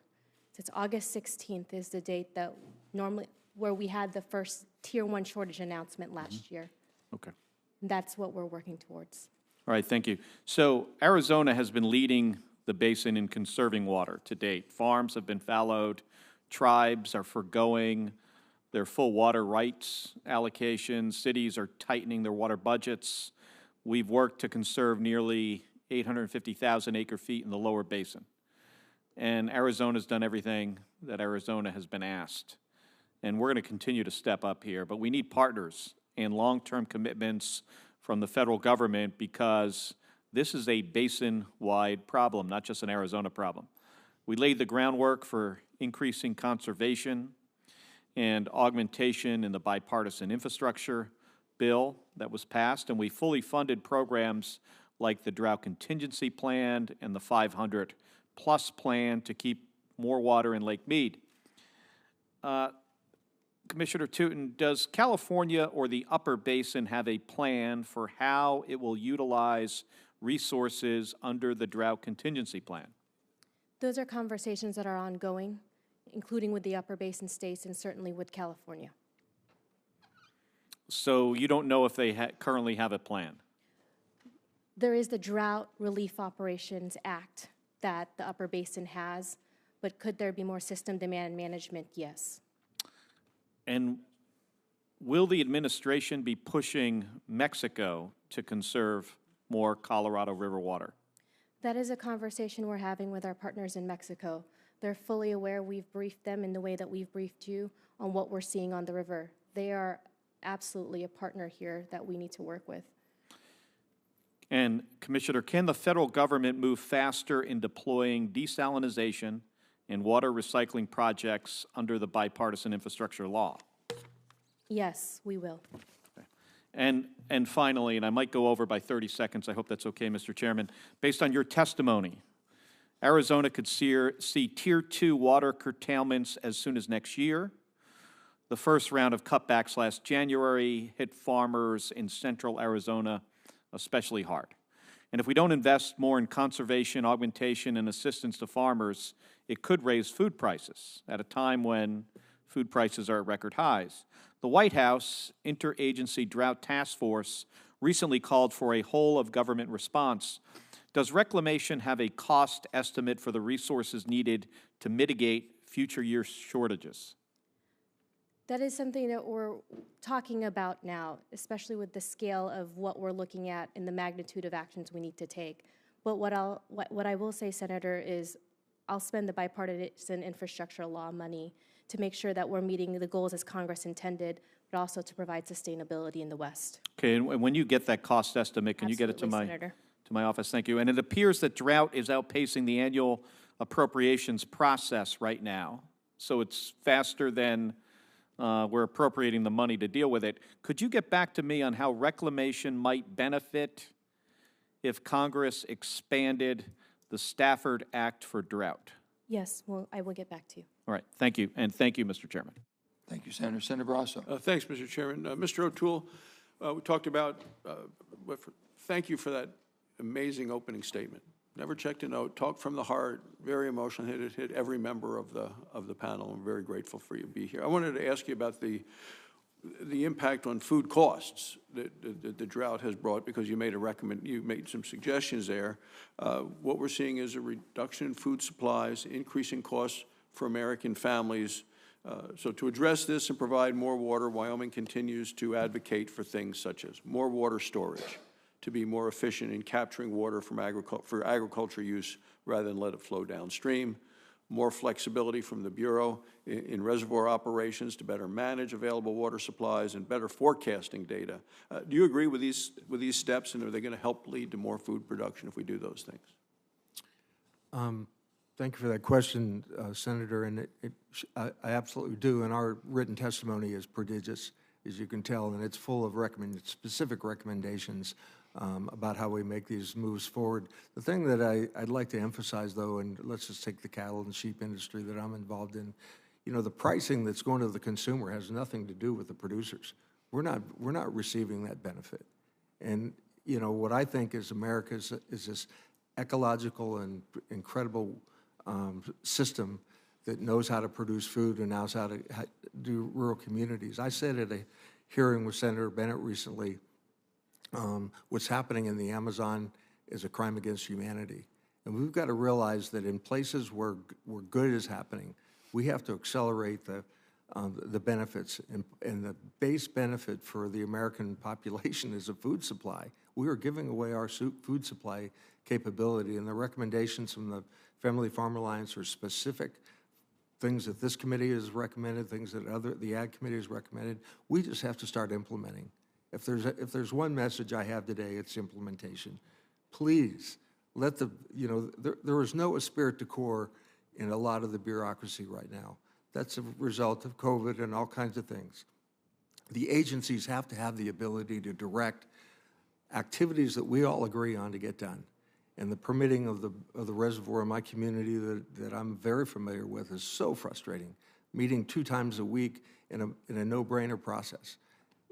So it's August 16th is the date that normally, where we had the first Tier 1 shortage announcement last year. Okay. That's what we're working towards. All right, thank you. So Arizona has been leading the basin in conserving water to date. Farms have been fallowed, tribes are forgoing their full water rights allocations, cities are tightening their water budgets. We've worked to conserve nearly 850,000 acre-feet in the lower basin. And Arizona's done everything that Arizona has been asked. And we're going to continue to step up here, but we need partners and long-term commitments from the federal government because this is a basin-wide problem, not just an Arizona problem. We laid the groundwork for increasing conservation and augmentation in the bipartisan infrastructure bill that was passed, and we fully funded programs like the Drought Contingency Plan and the 500-plus plan to keep more water in Lake Mead. Commissioner Tootin, does California or the Upper Basin have a plan for how it will utilize resources under the Drought Contingency Plan? Those are conversations that are ongoing, including with the Upper Basin states and certainly with California. So you don't know if they currently have a plan? There is the Drought Relief Operations Act that the Upper Basin has, but could there be more system demand management? Yes. And will the administration be pushing Mexico to conserve more Colorado River water? That is a conversation we're having with our partners in Mexico, They're fully aware. We've briefed them in the way that we've briefed you on what we're seeing on the river. They are absolutely a partner here that we need to work with. And Commissioner, can the federal government move faster in deploying desalination and water recycling projects under the bipartisan infrastructure law? Yes, we will. And finally, and I might go over by 30 seconds, I hope that's okay, Mr. Chairman, based on your testimony, Arizona could see Tier 2 water curtailments as soon as next year. The first round of cutbacks last January hit farmers in central Arizona especially hard. And if we don't invest more in conservation, augmentation, and assistance to farmers, it could raise food prices at a time when food prices are at record highs. The White House Interagency Drought Task Force recently called for a whole-of-government response. Does Reclamation have a cost estimate for the resources needed to mitigate future year shortages? That is something that we're talking about now, especially with the scale of what we're looking at and the magnitude of actions we need to take. But what I will say, Senator, is I'll spend the bipartisan infrastructure law money to make sure that we're meeting the goals as Congress intended, but also to provide sustainability in the West. Okay, and when you get that cost estimate, can you get it to my office? Thank you. And it appears that drought is outpacing the annual appropriations process right now. So it's faster than we're appropriating the money to deal with it. Could you get back to me on how Reclamation might benefit if Congress expanded the Stafford Act for drought? Yes, well, I will get back to you. All right, thank you, and thank you, Mr. Chairman. Thank you, Senator. Senator Barrasso. Thanks, Mr. Chairman. Mr. O'Toole, we talked about, thank you for that amazing opening statement. Never checked a note, talked from the heart, very emotional, hit every member of the panel. I'm very grateful for you to be here. I wanted to ask you about the impact on food costs that the drought has brought, because you made some suggestions there. What we're seeing is a reduction in food supplies, increasing costs for American families. So to address this and provide more water, Wyoming continues to advocate for things such as more water storage, to be more efficient in capturing water from for agriculture use rather than let it flow downstream, more flexibility from the Bureau in reservoir operations to better manage available water supplies, and better forecasting data. Do you agree with these steps, and are they going to help lead to more food production if we do those things? Thank you for that question, Senator, and I absolutely do, and our written testimony is prodigious, as you can tell, and it's full of specific recommendations about how we make these moves forward. The thing that I'd like to emphasize, though, and let's just take the cattle and sheep industry that I'm involved in, you know, the pricing that's going to the consumer has nothing to do with the producers. We're not receiving that benefit. And, you know, what I think is America is this ecological and incredible system that knows how to produce food and knows how to do rural communities. I said at a hearing with Senator Bennett recently, what's happening in the Amazon is a crime against humanity. And we've got to realize that in places where good is happening, we have to accelerate the benefits. And the base benefit for the American population is a food supply. We are giving away our food supply capability, and the recommendations from the Family Farm Alliance are specific things that this committee has recommended, things that the Ag Committee has recommended. We just have to start implementing. If there's one message I have today, it's implementation. Please let there is no esprit de corps in a lot of the bureaucracy right now. That's a result of COVID and all kinds of things. The agencies have to have the ability to direct activities that we all agree on to get done. And the permitting of the reservoir in my community that I'm very familiar with is so frustrating. Meeting 2 times a week in a no-brainer process.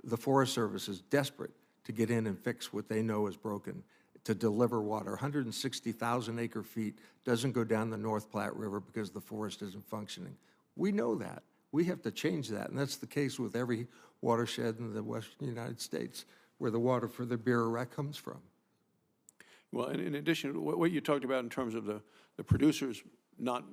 The Forest Service is desperate to get in and fix what they know is broken, to deliver water. 160,000 acre feet doesn't go down the North Platte River because the forest isn't functioning. We know that. We have to change that, and that's the case with every watershed in the western United States where the water for the Bureau Rec comes from. Well, in addition, what you talked about in terms of the producers not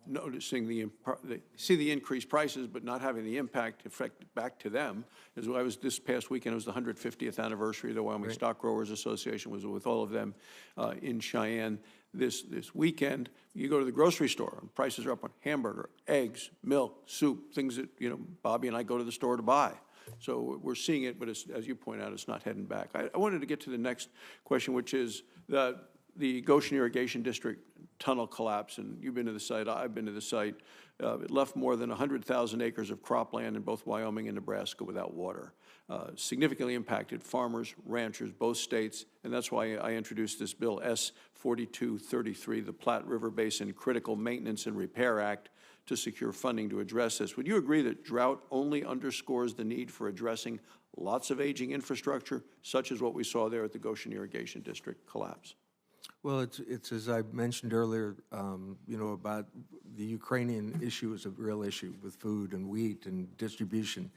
noticing they see the increased prices, but not having the effect back to them. As I was this past weekend, it was the 150th anniversary of the Wyoming Stock Growers Association, was with all of them in Cheyenne this weekend. You go to the grocery store, and prices are up on hamburger, eggs, milk, soup, things that, you know, Bobby and I go to the store to buy. So we're seeing it, but as you point out, it's not heading back. I wanted to get to the next question, which is the Goshen Irrigation District tunnel collapse, and you've been to the site, I've been to the site. It left more than 100,000 acres of cropland in both Wyoming and Nebraska without water. Significantly impacted farmers, ranchers, both states, and that's why I introduced this bill S-4233, the Platte River Basin Critical Maintenance and Repair Act, to secure funding to address this. Would you agree that drought only underscores the need for addressing lots of aging infrastructure, such as what we saw there at the Goshen Irrigation District collapse? Well, it's as I mentioned earlier, you know, about the Ukrainian issue is a real issue with food and wheat and distribution,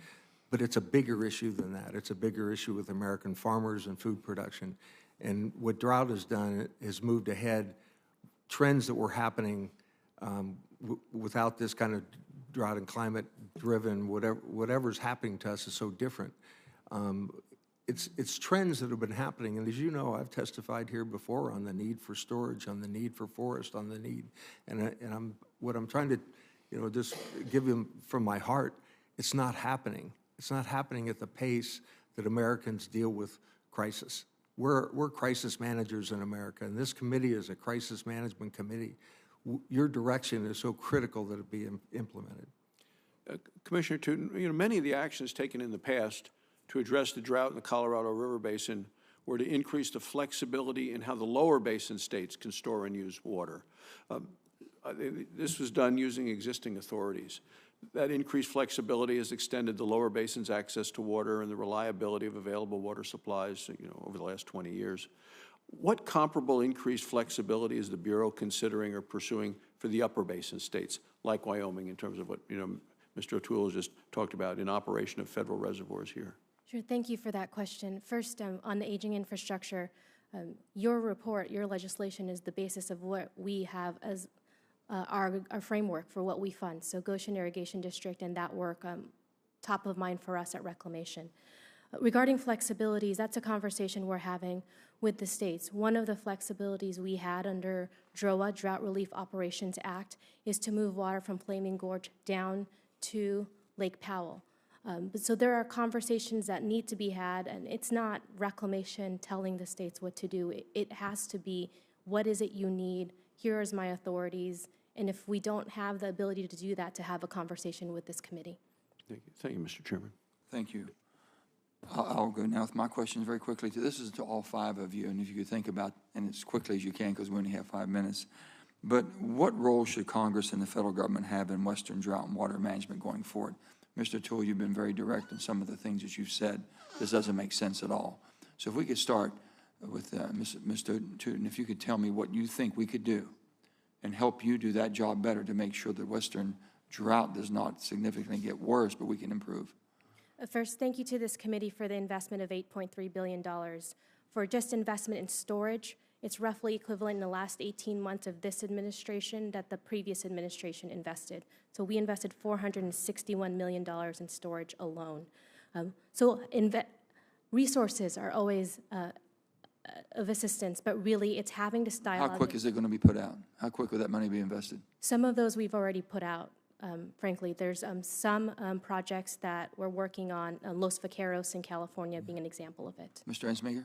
but it's a bigger issue than that. It's a bigger issue with American farmers and food production. And what drought has done is moved ahead trends that were happening without this kind of drought and climate driven, whatever's happening to us is so different. It's trends that have been happening, and as you know, I've testified here before on the need for storage, on the need for forest, on the need, and what I'm trying to, you know, just give him from my heart. It's not happening. It's not happening at the pace that Americans deal with crisis. We're crisis managers in America, and this committee is a crisis management committee. Your direction is so critical that it be implemented. Commissioner Tootin, you know, many of the actions taken in the past to address the drought in the Colorado River Basin were to increase the flexibility in how the lower basin states can store and use water. This was done using existing authorities. That increased flexibility has extended the lower basin's access to water and the reliability of available water supplies, you know, over the last 20 years. What comparable increased flexibility is the Bureau considering or pursuing for the upper basin states, like Wyoming, in terms of what, you know, Mr. O'Toole just talked about in operation of federal reservoirs here? Sure, thank you for that question. First, on the aging infrastructure, your report, your legislation is the basis of what we have as our framework for what we fund. So Goshen Irrigation District and that work, top of mind for us at Reclamation. Regarding flexibilities, that's a conversation we're having with the states. One of the flexibilities we had under DROA, Drought Relief Operations Act, is to move water from Flaming Gorge down to Lake Powell. So there are conversations that need to be had, and it's not Reclamation telling the states what to do. It has to be, what is it you need? Here is my authorities. And if we don't have the ability to do that, to have a conversation with this committee. Thank you, Mr. Chairman. Thank you. I'll go now with my questions very quickly. This is to all five of you, and if you could think about, and as quickly as you can because we only have 5 minutes, but what role should Congress and the federal government have in Western drought and water management going forward? Mr. Toole, you've been very direct in some of the things that you've said. This doesn't make sense at all. So if we could start with Mr. Tootin, if you could tell me what you think we could do and help you do that job better to make sure that Western drought does not significantly get worse, but we can improve. First, thank you to this committee for the investment of $8.3 billion. For just investment in storage, it's roughly equivalent in the last 18 months of this administration that the previous administration invested. So we invested $461 million in storage alone. Resources are always of assistance, but really it's having to style. How quick is it going to be put out? How quick will that money be invested? Some of those we've already put out. Frankly, there's some projects that we're working on, Los Vaqueros in California being an example of it. Mr. Ensminger?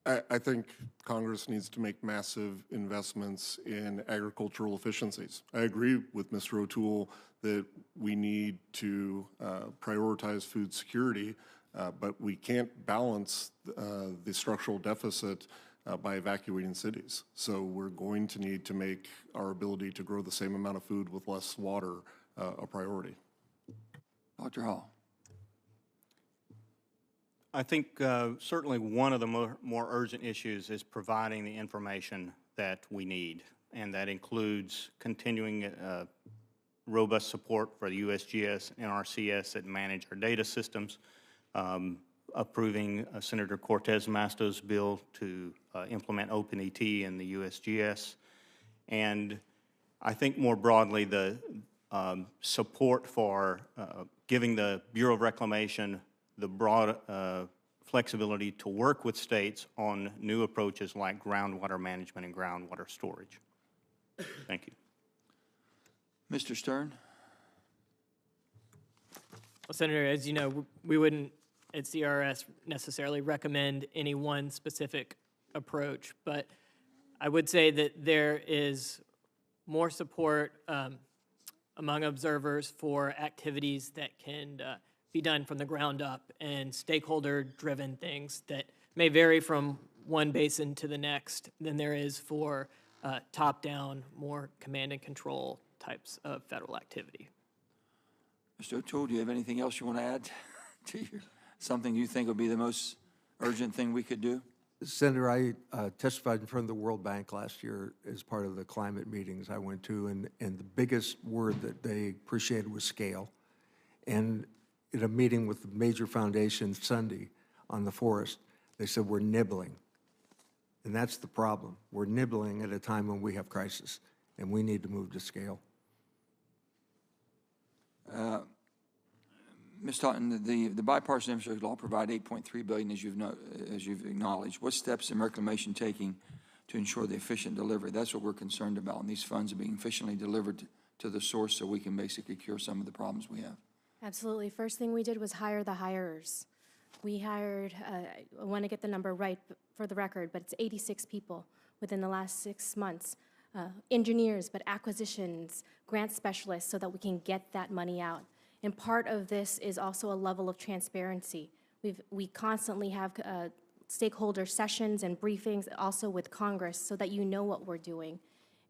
I think Congress needs to make massive investments in agricultural efficiencies. I agree with Mr. O'Toole that we need to prioritize food security, but we can't balance the structural deficit by evacuating cities. So we're going to need to make our ability to grow the same amount of food with less water a priority. Dr. Hall. I think certainly one of the more urgent issues is providing the information that we need, and that includes continuing robust support for the USGS and NRCS that manage our data systems, approving Senator Cortez Masto's bill to implement OpenET in the USGS, and I think more broadly, the support for giving the Bureau of Reclamation the broad flexibility to work with states on new approaches like groundwater management and groundwater storage. Thank you. Mr. Stern? Well, Senator, as you know, we wouldn't at CRS necessarily recommend any one specific approach, but I would say that there is more support among observers for activities that can be done from the ground up and stakeholder-driven things that may vary from one basin to the next than there is for top-down, more command and control types of federal activity. Mr. O'Toole, do you have anything else you want to add to something you think would be the most urgent thing we could do? Senator, I testified in front of the World Bank last year as part of the climate meetings I went to, and the biggest word that they appreciated was scale. And in a meeting with the major foundation Sunday on the forest, they said, we're nibbling. And that's the problem. We're nibbling at a time when we have crisis, and we need to move to scale. Ms. Taunton, the bipartisan infrastructure law provide $8.3 billion, as you've acknowledged. What steps is Reclamation taking to ensure the efficient delivery? That's what we're concerned about, and these funds are being efficiently delivered to the source so we can basically cure some of the problems we have. Absolutely. First thing we did was hire the hirers. We hired, I want to get the number right for the record, but it's 86 people within the last 6 months. Engineers, but acquisitions, grant specialists, so that we can get that money out. And part of this is also a level of transparency. We constantly have stakeholder sessions and briefings, also with Congress, so that you know what we're doing.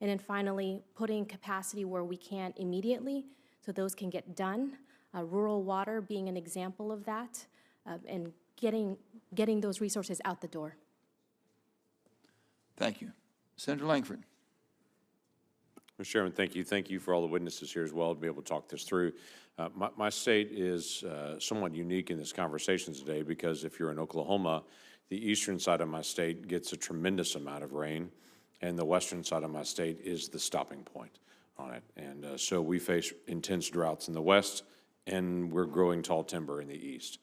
And then finally, putting capacity where we can immediately, so those can get done. Rural water being an example of that, and getting those resources out the door. Thank you. Senator Langford. Mr. Chairman, thank you. Thank you for all the witnesses here as well to be able to talk this through. My state is somewhat unique in this conversation today because if you're in Oklahoma, the eastern side of my state gets a tremendous amount of rain, and the western side of my state is the stopping point on it. And so we face intense droughts in the west, and we're growing tall timber in the east.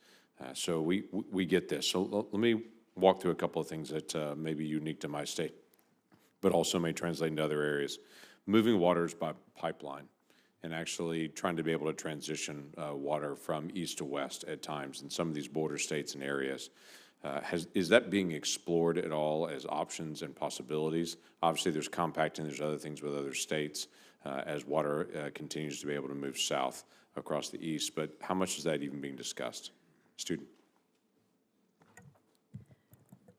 So we get this. So let me walk through a couple of things that may be unique to my state, but also may translate into other areas. Moving waters by pipeline and actually trying to be able to transition water from east to west at times in some of these border states and areas. Is that being explored at all as options and possibilities? Obviously, there's compacting, there's other things with other states as water continues to be able to move south across the east, but how much is that even being discussed? Student.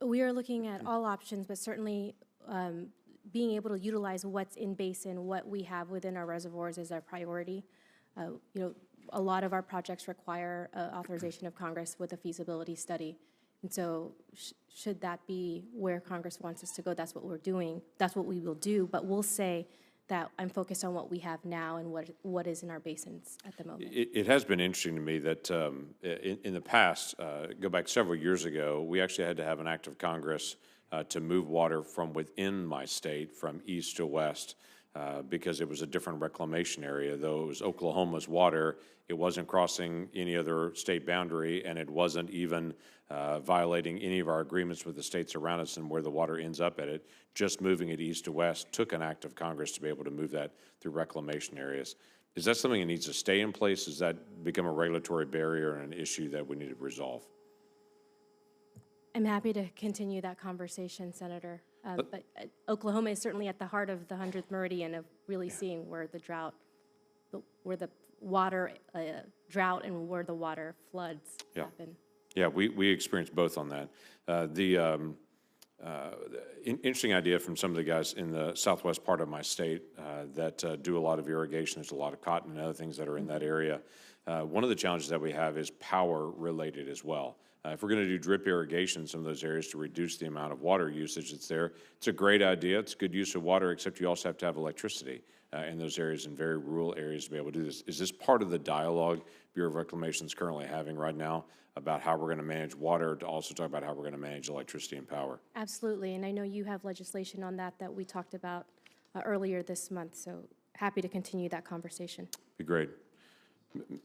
We are looking at all options, but certainly being able to utilize what's in basin, what we have within our reservoirs is our priority. A lot of our projects require authorization of Congress with a feasibility study. And so should that be where Congress wants us to go, that's what we're doing. That's what we will do, but we'll say that I'm focused on what we have now and what is in our basins at the moment. It has been interesting to me that in the past, go back several years ago, we actually had to have an act of Congress to move water from within my state from east to west because it was a different reclamation area. Though it was Oklahoma's water, it wasn't crossing any other state boundary, and it wasn't even violating any of our agreements with the states around us and where the water ends up at it. Just moving it east to west took an act of Congress to be able to move that through reclamation areas. Is that something that needs to stay in place? Does that become a regulatory barrier and an issue that we need to resolve? I'm happy to continue that conversation, Senator. But Oklahoma is certainly at the heart of the 100th meridian of really seeing where the drought, where the water drought and where the water floods happen. Yeah, we experienced both on that. Interesting idea from some of the guys in the southwest part of my state that do a lot of irrigation. There's a lot of cotton and other things that are in that area. One of the challenges that we have is power related as well. If we're going to do drip irrigation in some of those areas to reduce the amount of water usage that's there, it's a great idea. It's good use of water, except you also have to have electricity in those areas, in very rural areas, to be able to do this. Is this part of the dialogue Bureau of Reclamation is currently having right now about how we're going to manage water, to also talk about how we're going to manage electricity and power? Absolutely, and I know you have legislation on that we talked about earlier this month, so happy to continue that conversation. Be great.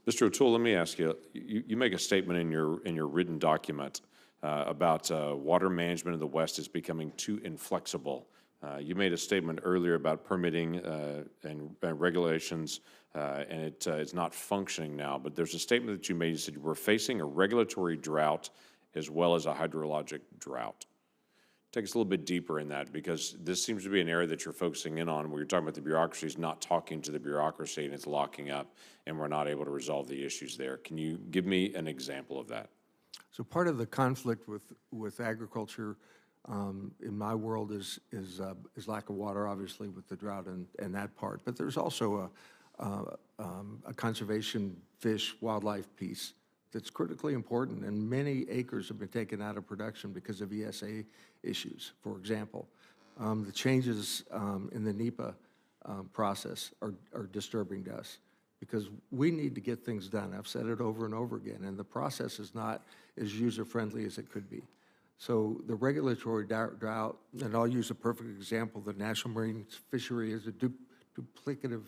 Mr. O'Toole, let me ask you, you make a statement in your written document about water management in the West is becoming too inflexible. You made a statement earlier about permitting and regulations, and it's not functioning now. But there's a statement that you made. You said we're facing a regulatory drought as well as a hydrologic drought. Take us a little bit deeper in that, because this seems to be an area that you're focusing in on, where you're talking about the bureaucracy is not talking to the bureaucracy and it's locking up, and we're not able to resolve the issues there. Can you give me an example of that? So part of the conflict with agriculture in my world is lack of water, obviously, with the drought and that part. But there's also a conservation fish wildlife piece that's critically important, and many acres have been taken out of production because of ESA issues. For example, the changes in the Nepa process are disturbing to us, because we need to get things done. I've said it over and over again, and the process is not as user-friendly as it could be. So the regulatory drought, and I'll use a perfect example, the National Marine Fishery is a duplicative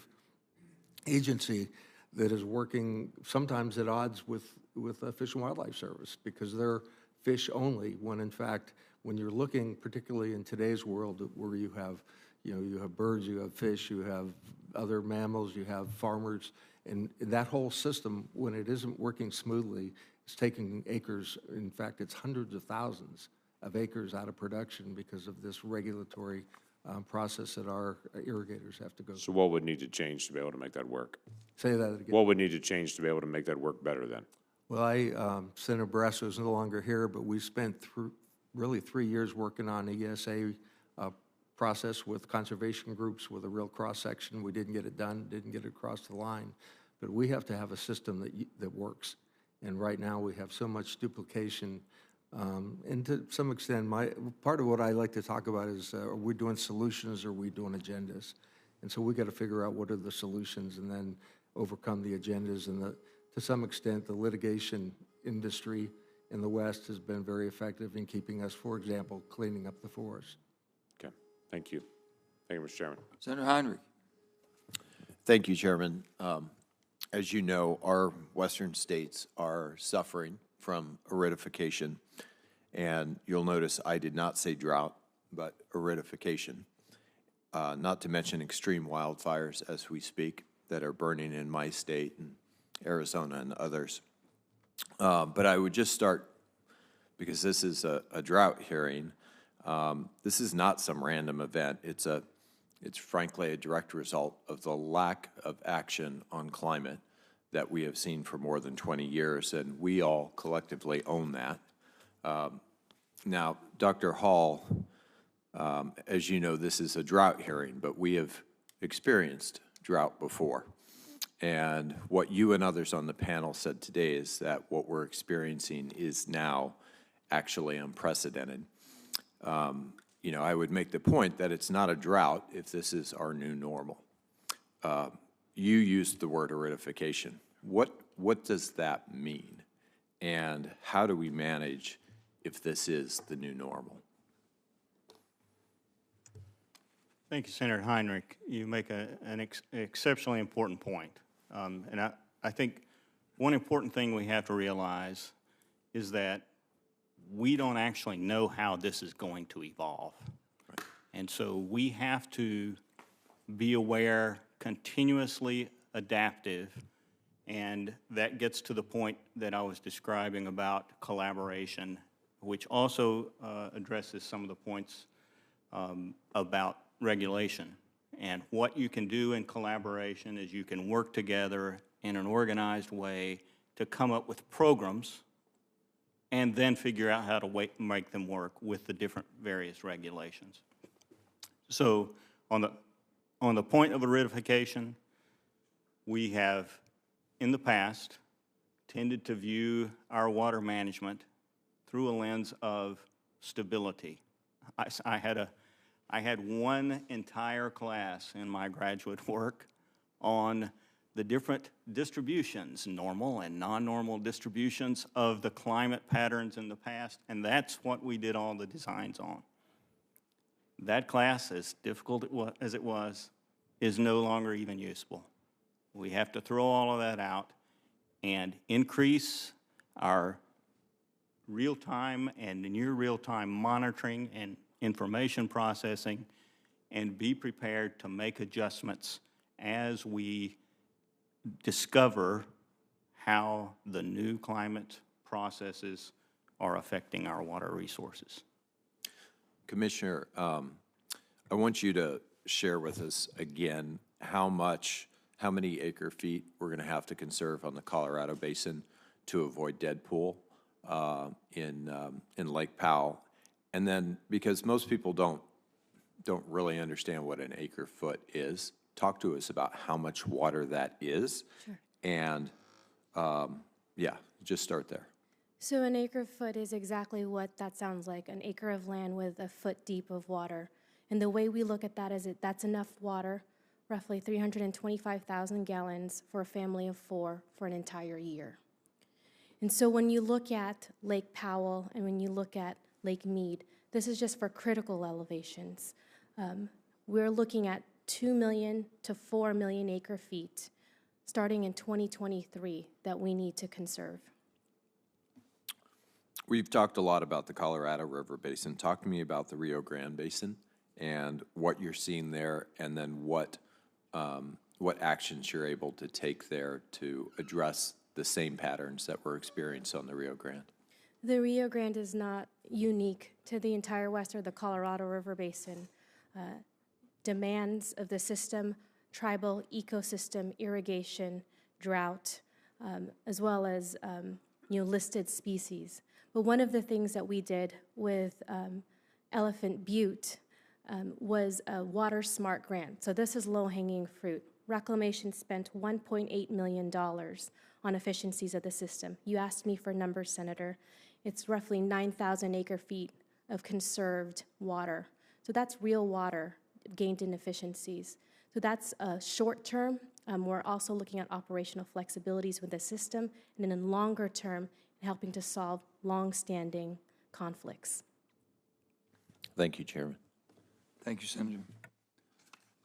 agency that is working sometimes at odds with the Fish and Wildlife Service, because they're fish only, when in fact, when you're looking, particularly in today's world where you have birds, you have fish, you have other mammals, you have farmers, and that whole system, when it isn't working smoothly, it's taking acres. In fact, it's hundreds of thousands of acres out of production because of this regulatory process that our irrigators have to go through. So what would need to change to be able to make that work? Say that again. What would need to change to be able to make that work better then? Well, Senator Barrasso is no longer here, but we spent really 3 years working on ESA process with conservation groups with a real cross-section. We didn't get it done, didn't get it across the line, but we have to have a system that works. And right now we have so much duplication. And to some extent, part of what I like to talk about is, are we doing solutions or are we doing agendas? And so we got to figure out what are the solutions and then overcome the agendas. And to some extent, the litigation industry in the West has been very effective in keeping us, for example, cleaning up the forest. Okay, thank you. Thank you, Mr. Chairman. Senator Heinrich. Thank you, Chairman. As you know, our western states are suffering from aridification, and you'll notice I did not say drought, but aridification, not to mention extreme wildfires as we speak that are burning in my state and Arizona and others. But I would just start, because this is a drought hearing. This is not some random event. It's frankly a direct result of the lack of action on climate that we have seen for more than 20 years, and we all collectively own that. Now, Dr. Hall, as you know, this is a drought hearing, but we have experienced drought before. And what you and others on the panel said today is that what we're experiencing is now actually unprecedented. You know, I would make the point that it's not a drought if this is our new normal. You used the word aridification. What does that mean? And how do we manage if this is the new normal? Thank you, Senator Heinrich. You make an exceptionally important point. And I think one important thing we have to realize is that we don't actually know how this is going to evolve. Right. And so we have to be aware, continuously adaptive, and that gets to the point that I was describing about collaboration, which also addresses some of the points about regulation. And what you can do in collaboration is you can work together in an organized way to come up with programs and then figure out how to make them work with the different various regulations. So on the point of aridification, we have in the past tended to view our water management through a lens of stability. I had one entire class in my graduate work on the different distributions, normal and non-normal distributions of the climate patterns in the past, and that's what we did all the designs on. That class, as difficult as it was, is no longer even usable. We have to throw all of that out and increase our real-time and near real-time monitoring and information processing, and be prepared to make adjustments as we discover how the new climate processes are affecting our water resources. Commissioner, I want you to share with us again how many acre feet we're going to have to conserve on the Colorado Basin to avoid dead pool in Lake Powell. And then, because most people don't really understand what an acre foot is, talk to us about how much water that is. Sure. And yeah, just start there. So an acre foot is exactly what that sounds like, an acre of land with a foot deep of water. And the way we look at that is that's enough water, roughly 325,000 gallons for a family of 4 for an entire year. And so when you look at Lake Powell and when you look at Lake Mead, this is just for critical elevations. We're looking at 2 million to 4 million acre feet starting in 2023 that we need to conserve. We've talked a lot about the Colorado River Basin. Talk to me about the Rio Grande Basin and what you're seeing there, and then what actions you're able to take there to address the same patterns that were experienced on the Rio Grande. The Rio Grande is not unique to the entire west or the Colorado River Basin. Demands of the system, tribal ecosystem, irrigation, drought, as well as listed species. But one of the things that we did with Elephant Butte was a Water Smart grant. So this is low-hanging fruit. Reclamation spent $1.8 million on efficiencies of the system. You asked me for numbers, Senator. It's roughly 9,000 acre feet of conserved water. So that's real water gained in efficiencies. So that's short term. We're also looking at operational flexibilities with the system, and then in longer term, helping to solve long-standing conflicts. Thank you, Chairman. Thank you, Senator.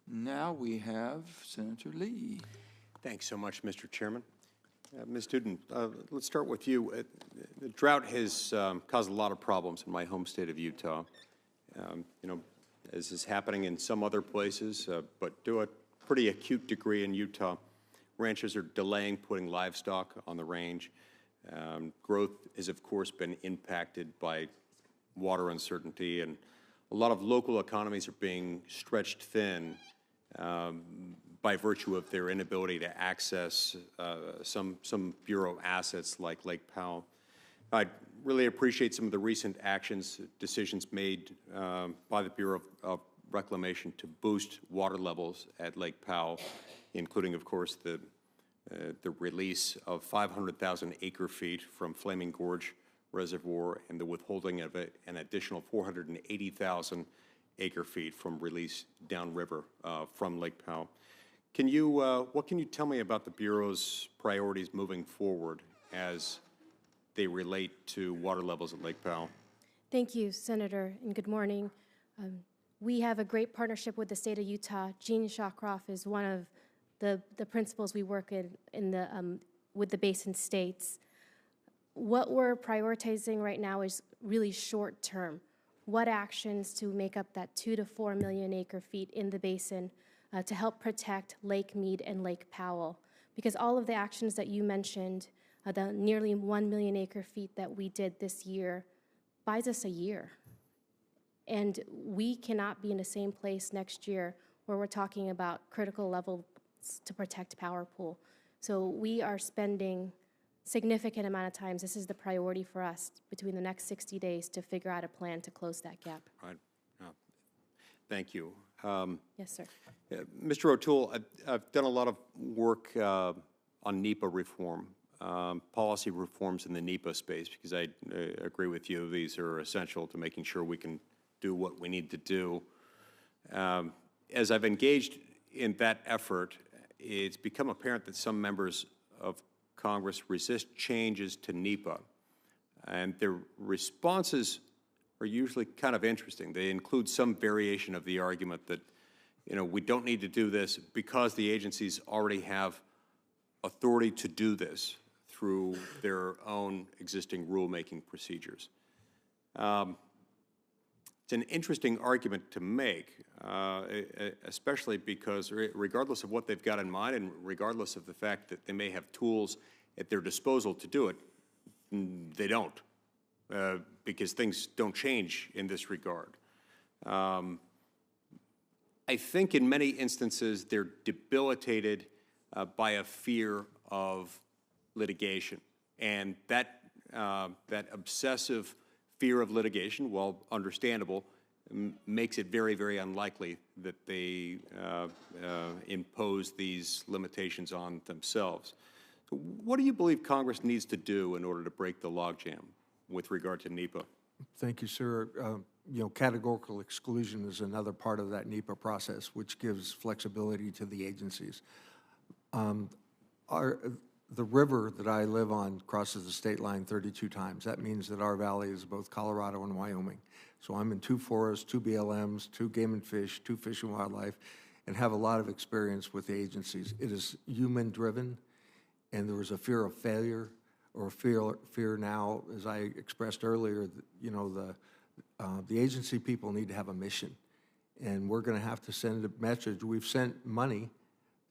Now we have Senator Lee. Thanks so much, Mr. Chairman. Ms. Duden, let's start with you. The drought has caused a lot of problems in my home state of Utah. As is happening in some other places, but to a pretty acute degree in Utah. Ranchers are delaying putting livestock on the range. Growth has, of course, been impacted by water uncertainty, and a lot of local economies are being stretched thin by virtue of their inability to access some Bureau assets like Lake Powell. I'd really appreciate some of the recent decisions made by the Bureau of Reclamation to boost water levels at Lake Powell, including, of course, the release of 500,000 acre feet from Flaming Gorge Reservoir and the withholding of an additional 480,000 acre feet from release downriver from Lake Powell. What can you tell me about the Bureau's priorities moving forward as they relate to water levels at Lake Powell? Thank you, Senator, and good morning. We have a great partnership with the state of Utah. Gene Shawcroft is one of the principals we work in with the basin states. What we're prioritizing right now is really short term. What actions to make up that 2 to 4 million acre feet in the basin to help protect Lake Mead and Lake Powell? Because all of the actions that you mentioned, the nearly 1 million acre feet that we did this year, buys us a year. And we cannot be in the same place next year where we're talking about critical levels to protect power pool. So we are spending significant amount of times. This is the priority for us between the next 60 days to figure out a plan to close that gap. Right. Thank you. Yes, sir. Mr. O'Toole, I've done a lot of work on NEPA reform, policy reforms in the NEPA space, because I agree with you, these are essential to making sure we can do what we need to do. As I've engaged in that effort, it's become apparent that some members of Congress resist changes to NEPA, and their responses are usually kind of interesting. They include some variation of the argument that we don't need to do this because the agencies already have authority to do this through their own existing rulemaking procedures. It's an interesting argument to make, especially because regardless of what they've got in mind and regardless of the fact that they may have tools at their disposal to do it, they don't, because things don't change in this regard. I think in many instances they're debilitated by a fear of litigation, and that obsessive fear of litigation, while understandable, makes it very, very unlikely that they impose these limitations on themselves. So what do you believe Congress needs to do in order to break the logjam with regard to NEPA? Thank you, sir. Categorical exclusion is another part of that NEPA process, which gives flexibility to the agencies. The river that I live on crosses the state line 32 times. That means that our valley is both Colorado and Wyoming. So I'm in 2 forests, 2 BLMs, 2 game and fish, 2 fish and wildlife, and have a lot of experience with the agencies. It is human-driven, and there was a fear of failure or fear now, as I expressed earlier, the agency people need to have a mission, and we're going to have to send a message. We've sent money.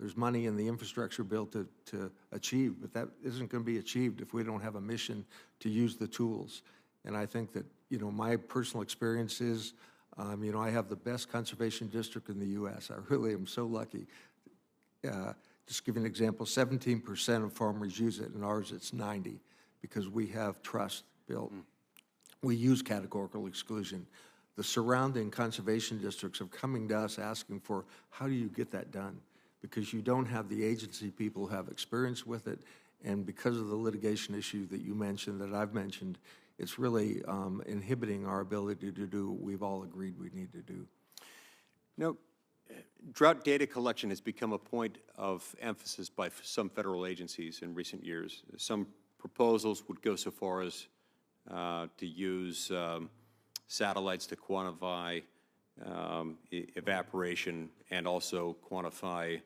There's money in the infrastructure bill to achieve, but that isn't going to be achieved if we don't have a mission to use the tools. And I think that, my personal experience is, I have the best conservation district in the U.S. I really am so lucky. Just give you an example, 17% of farmers use it, and ours it's 90, because we have trust built. We use categorical exclusion. The surrounding conservation districts are coming to us asking for, how do you get that done? Because you don't have the agency people who have experience with it, and because of the litigation issue that you mentioned, that I've mentioned, it's really inhibiting our ability to do what we've all agreed we need to do. Drought data collection has become a point of emphasis by some federal agencies in recent years. Some proposals would go so far as to use satellites to quantify evaporation and also quantify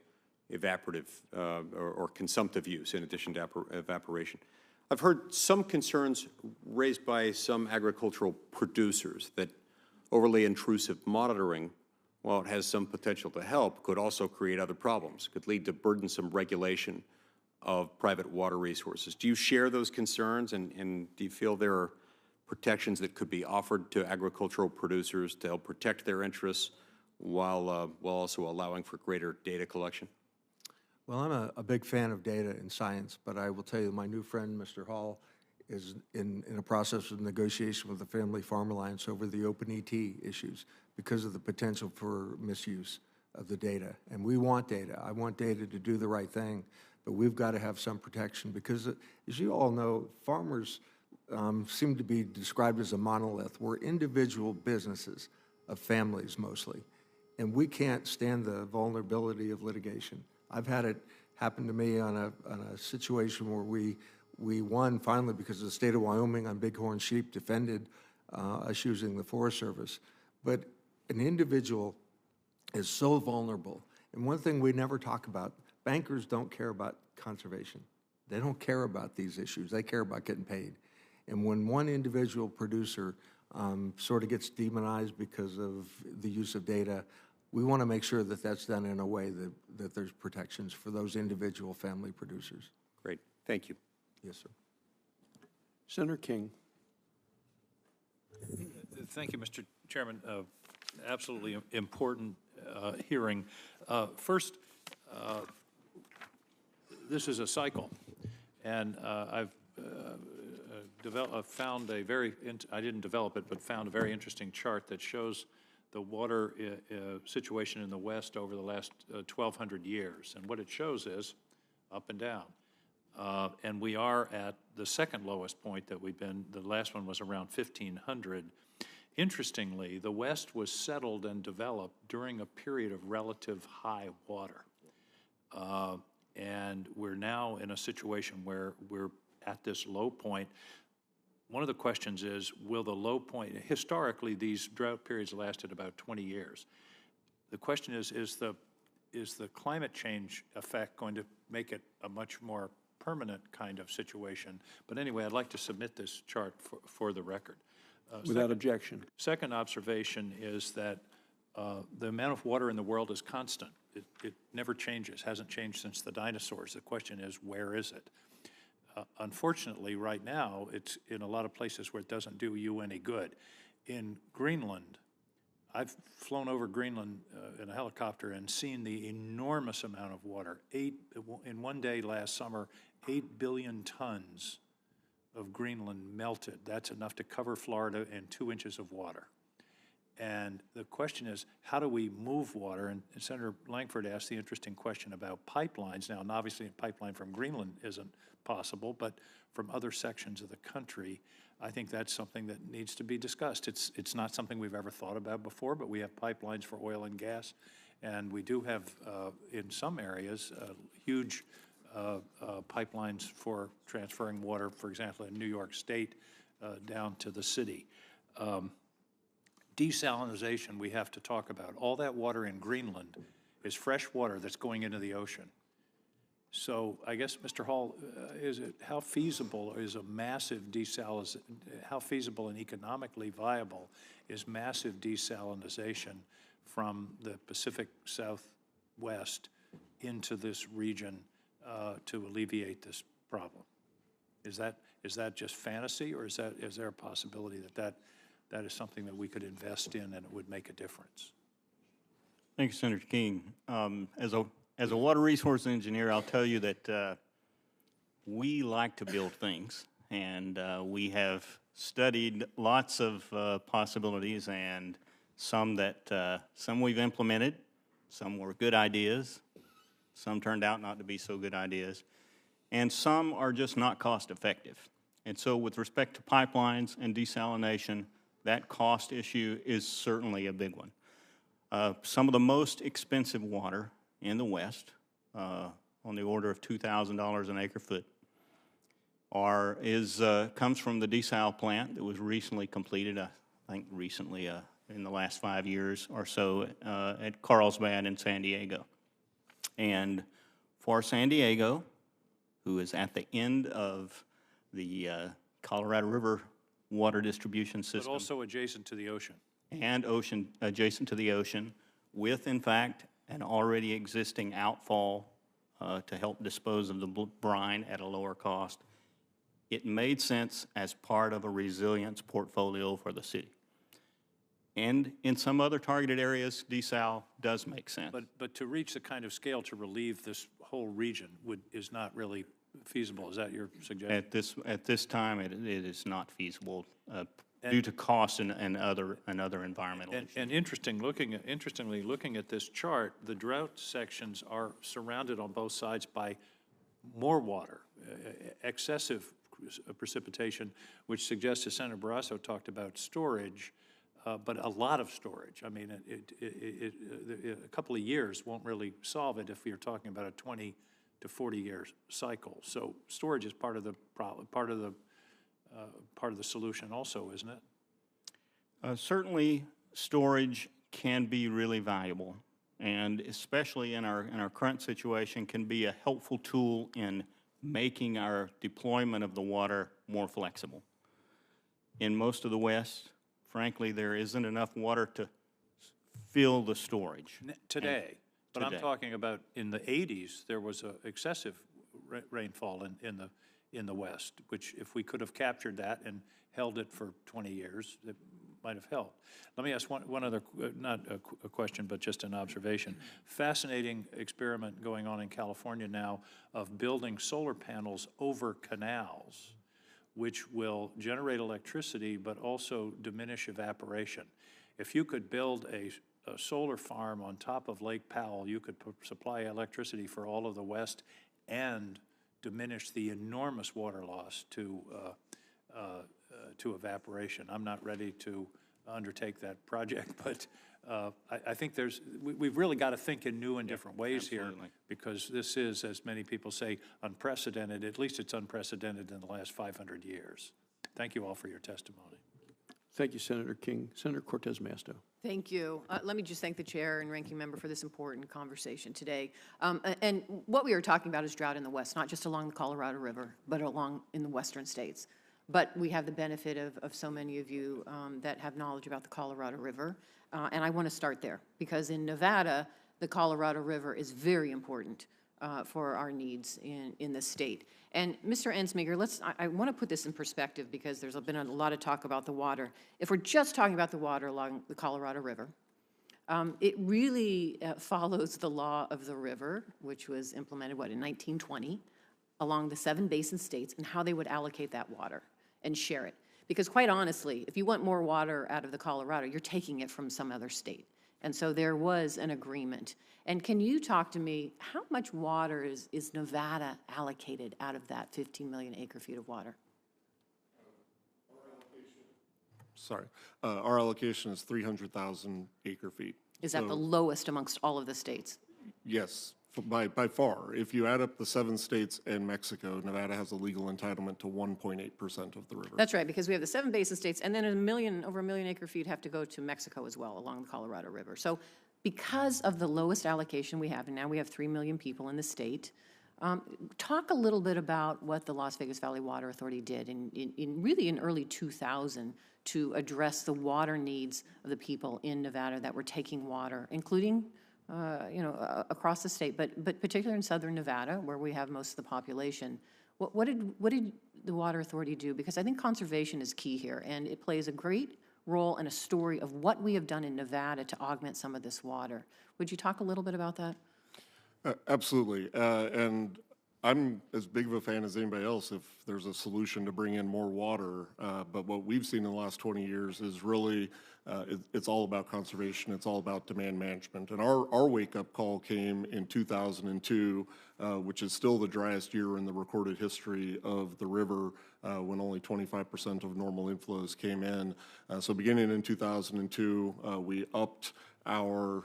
evaporative or consumptive use in addition to evaporation. I've heard some concerns raised by some agricultural producers that overly intrusive monitoring, while it has some potential to help, could also create other problems, could lead to burdensome regulation of private water resources. Do you share those concerns, and do you feel there are protections that could be offered to agricultural producers to help protect their interests while also allowing for greater data collection? Well, I'm a big fan of data and science, but I will tell you my new friend, Mr. Hall, is in a process of negotiation with the Family Farm Alliance over the open ET issues because of the potential for misuse of the data. And we want data. I want data to do the right thing, but we've got to have some protection because, as you all know, farmers seem to be described as a monolith. We're individual businesses of families mostly, and we can't stand the vulnerability of litigation. I've had it happen to me on a situation where we won finally because the state of Wyoming on bighorn sheep defended us using the Forest Service. But an individual is so vulnerable. And one thing we never talk about, bankers don't care about conservation. They don't care about these issues. They care about getting paid. And when one individual producer sort of gets demonized because of the use of data, we want to make sure that that's done in a way that there's protections for those individual family producers. Great. Thank you. Yes, sir. Senator King. Thank you, Mr. Chairman. Absolutely important hearing. First, this is a cycle, and I've found a very, I didn't develop it, but found a very interesting chart that shows the water situation in the West over the last 1,200 years. And what it shows is up and down. And we are at the second lowest point that we've been. The last one was around 1,500. Interestingly, the West was settled and developed during a period of relative high water. And we're now in a situation where we're at this low point. One of the questions is, will the low point, historically these drought periods lasted about 20 years. the question is the climate change effect going to make it a much more permanent kind of situation? But anyway, I'd like to submit this chart for the record. Without objection. Second observation is that the amount of water in the world is constant. It never changes, hasn't changed since the dinosaurs. The question is, where is it? Unfortunately, right now, it's in a lot of places where it doesn't do you any good. In Greenland, I've flown over Greenland in a helicopter and seen the enormous amount of water. In one day last summer, 8 billion tons of Greenland melted. That's enough to cover Florida in 2 inches of water. And the question is, how do we move water? And Senator Langford asked the interesting question about pipelines. Now, and obviously, a pipeline from Greenland isn't possible, but from other sections of the country, I think that's something that needs to be discussed. It's not something we've ever thought about before, but we have pipelines for oil and gas, and we do have, in some areas, huge pipelines for transferring water, for example, in New York State down to the city. Desalinization we have to talk about. All that water in Greenland is fresh water that's going into the ocean. So I guess, Mr. Hall, how feasible is a massive desalinization, how feasible and economically viable is massive desalinization from the Pacific Southwest into this region to alleviate this problem? Is that just fantasy, or is there a possibility that is something that we could invest in and it would make a difference? Thank you, Senator King. As a water resource engineer, I'll tell you that we like to build things, and we have studied lots of possibilities, and some we've implemented, some were good ideas, some turned out not to be so good ideas, and some are just not cost effective. And so with respect to pipelines and desalination, that cost issue is certainly a big one. Some of the most expensive water in the West, on the order of $2,000 an acre foot, comes from the desal plant that was recently completed, I think recently in the last 5 years or so, at Carlsbad in San Diego. And for San Diego, who is at the end of the Colorado River water distribution system. But also adjacent to the ocean. And adjacent to the ocean, with, in fact, an already existing outfall to help dispose of the brine at a lower cost. It made sense as part of a resilience portfolio for the city. And in some other targeted areas, desal does make sense. But to reach the kind of scale to relieve this whole region is not really feasible. Is that your suggestion? At this time, it is not feasible due to cost and other environmental issues. And interestingly, looking at this chart, the drought sections are surrounded on both sides by more water, excessive precipitation, which suggests, as Senator Barrasso talked about, storage, but a lot of storage. I mean, a couple of years won't really solve it if you're talking about a 20 to 40 year cycle. So storage is part of the problem, part of the solution also, isn't it? Certainly, storage can be really valuable, and especially in our current situation, can be a helpful tool in making our deployment of the water more flexible. In most of the West, frankly, there isn't enough water to fill the storage. Today. But I'm talking about in the 80s, there was excessive rainfall in the West, which if we could have captured that and held it for 20 years, it might have helped. Let me ask one other, not a question, but just an observation. Fascinating experiment going on in California now of building solar panels over canals, which will generate electricity but also diminish evaporation. If you could build a solar farm on top of Lake Powell, you could supply electricity for all of the West and diminish the enormous water loss to evaporation. I'm not ready to undertake that project, but I think we've really got to think in new and different ways absolutely. here, because this is, as many people say, unprecedented. At least it's unprecedented in the last 500 years. Thank you all for your testimony. Thank you, Senator King. Senator Cortez Masto. Thank you. Let me just thank the chair and ranking member for this important conversation today. And what we are talking about is drought in the West, not just along the Colorado River, but along in the western states. But we have the benefit of so many of you that have knowledge about the Colorado River. And I want to start there, because in Nevada, the Colorado River is very important for our needs in the state. And Mr. Ensminger, I want to put this in perspective, because there's been a lot of talk about the water. If we're just talking about the water along the Colorado River, it really follows the law of the river, which was implemented, in 1920, along the 7 basin states, and how they would allocate that water and share it. Because quite honestly, if you want more water out of the Colorado, you're taking it from some other state. And so there was an agreement. And can you talk to me, how much water is Nevada allocated out of that 15 million acre feet of water? Our allocation is 300,000 acre feet. Is that the lowest amongst all of the states? Yes, by far. If you add up the 7 states and Mexico, Nevada has a legal entitlement to 1.8% of the river. That's right, because we have the 7 basin states, and then over a million acre feet have to go to Mexico as well along the Colorado River. So because of the lowest allocation we have, and now we have 3 million people in the state, talk a little bit about what the Las Vegas Valley Water Authority did in early 2000 to address the water needs of the people in Nevada that were taking water, including across the state, but particularly in southern Nevada, where we have most of the population. What did the Water Authority do? Because I think conservation is key here, and it plays a great role in a story of what we have done in Nevada to augment some of this water. Would you talk a little bit about that? Absolutely. And I'm as big of a fan as anybody else if there's a solution to bring in more water. But what we've seen in the last 20 years is really, it's all about conservation. It's all about demand management. And our wake-up call came in 2002, which is still the driest year in the recorded history of the river, when only 25% of normal inflows came in. So beginning in 2002, we upped our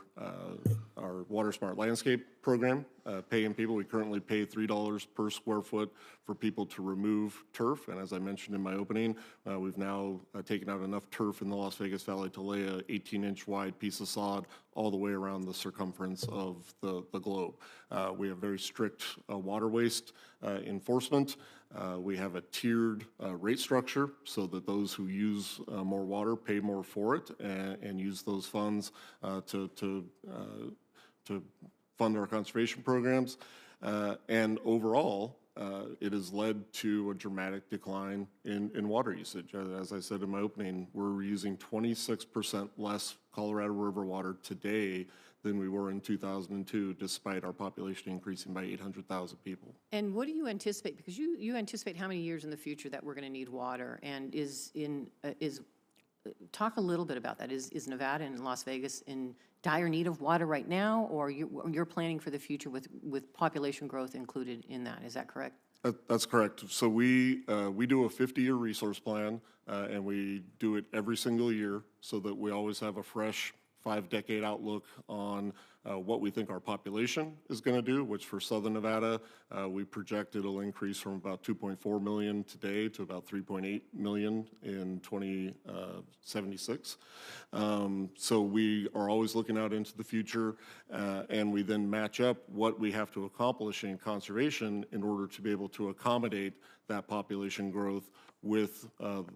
Water Smart Landscape program, paying people. We currently pay $3 per square foot for people to remove turf. And as I mentioned in my opening, we've now taken out enough turf in the Las Vegas Valley to lay a 18-inch wide piece of sod all the way around the circumference of the globe. We have very strict water waste enforcement. We have a tiered rate structure so that those who use more water pay more for it and use those funds to fund our conservation programs. And overall, it has led to a dramatic decline in water usage. As I said in my opening, we're using 26% less Colorado River water today than we were in 2002, despite our population increasing by 800,000 people. And what do you anticipate? Because you anticipate how many years in the future that we're going to need water, and talk a little bit about that. Is Nevada and Las Vegas in dire need of water right now, or you're planning for the future with population growth included in that? Is that correct? That's correct. So we do a 50-year resource plan, and we do it every single year so that we always have a fresh 5-decade outlook on what we think our population is going to do, which for Southern Nevada, we project it'll increase from about 2.4 million today to about 3.8 million in 2076. So we are always looking out into the future, and we then match up what we have to accomplish in conservation in order to be able to accommodate that population growth with,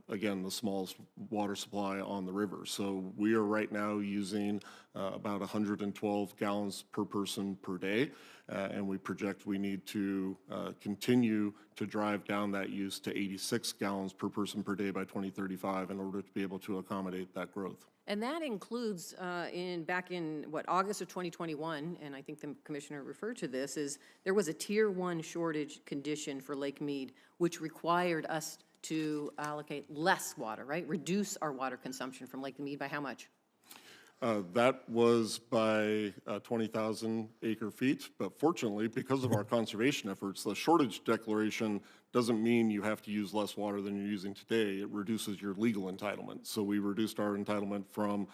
again, the smallest water supply on the river. So we are right now using about 112 gallons per person per day, and we project we need to continue to drive down that use to 86 gallons per person per day by 2035 in order to be able to accommodate that growth. And that includes, back in August of 2021, and I think the commissioner referred to this, is there was a tier 1 shortage condition for Lake Mead, which required us to allocate less water, right? Reduce our water consumption from Lake Mead by how much? That was by 20,000 acre feet, but fortunately, because of our conservation efforts, the shortage declaration doesn't mean you have to use less water than you're using today. It reduces your legal entitlement. So we reduced our entitlement from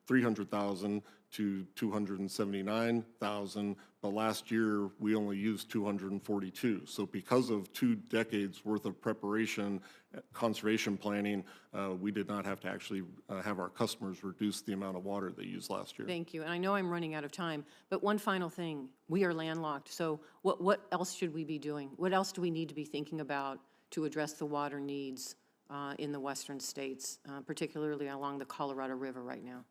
300,000 to 279,000, but last year we only used 242. So because of 2 decades worth of preparation, conservation planning, we did not have to actually have our customers reduce the amount of water they used last year. Thank you. And I know I'm running out of time, but one final thing. We are landlocked, so what else should we be doing? What else do we need to be thinking about to address the water needs in the western states, particularly along the Colorado River right now?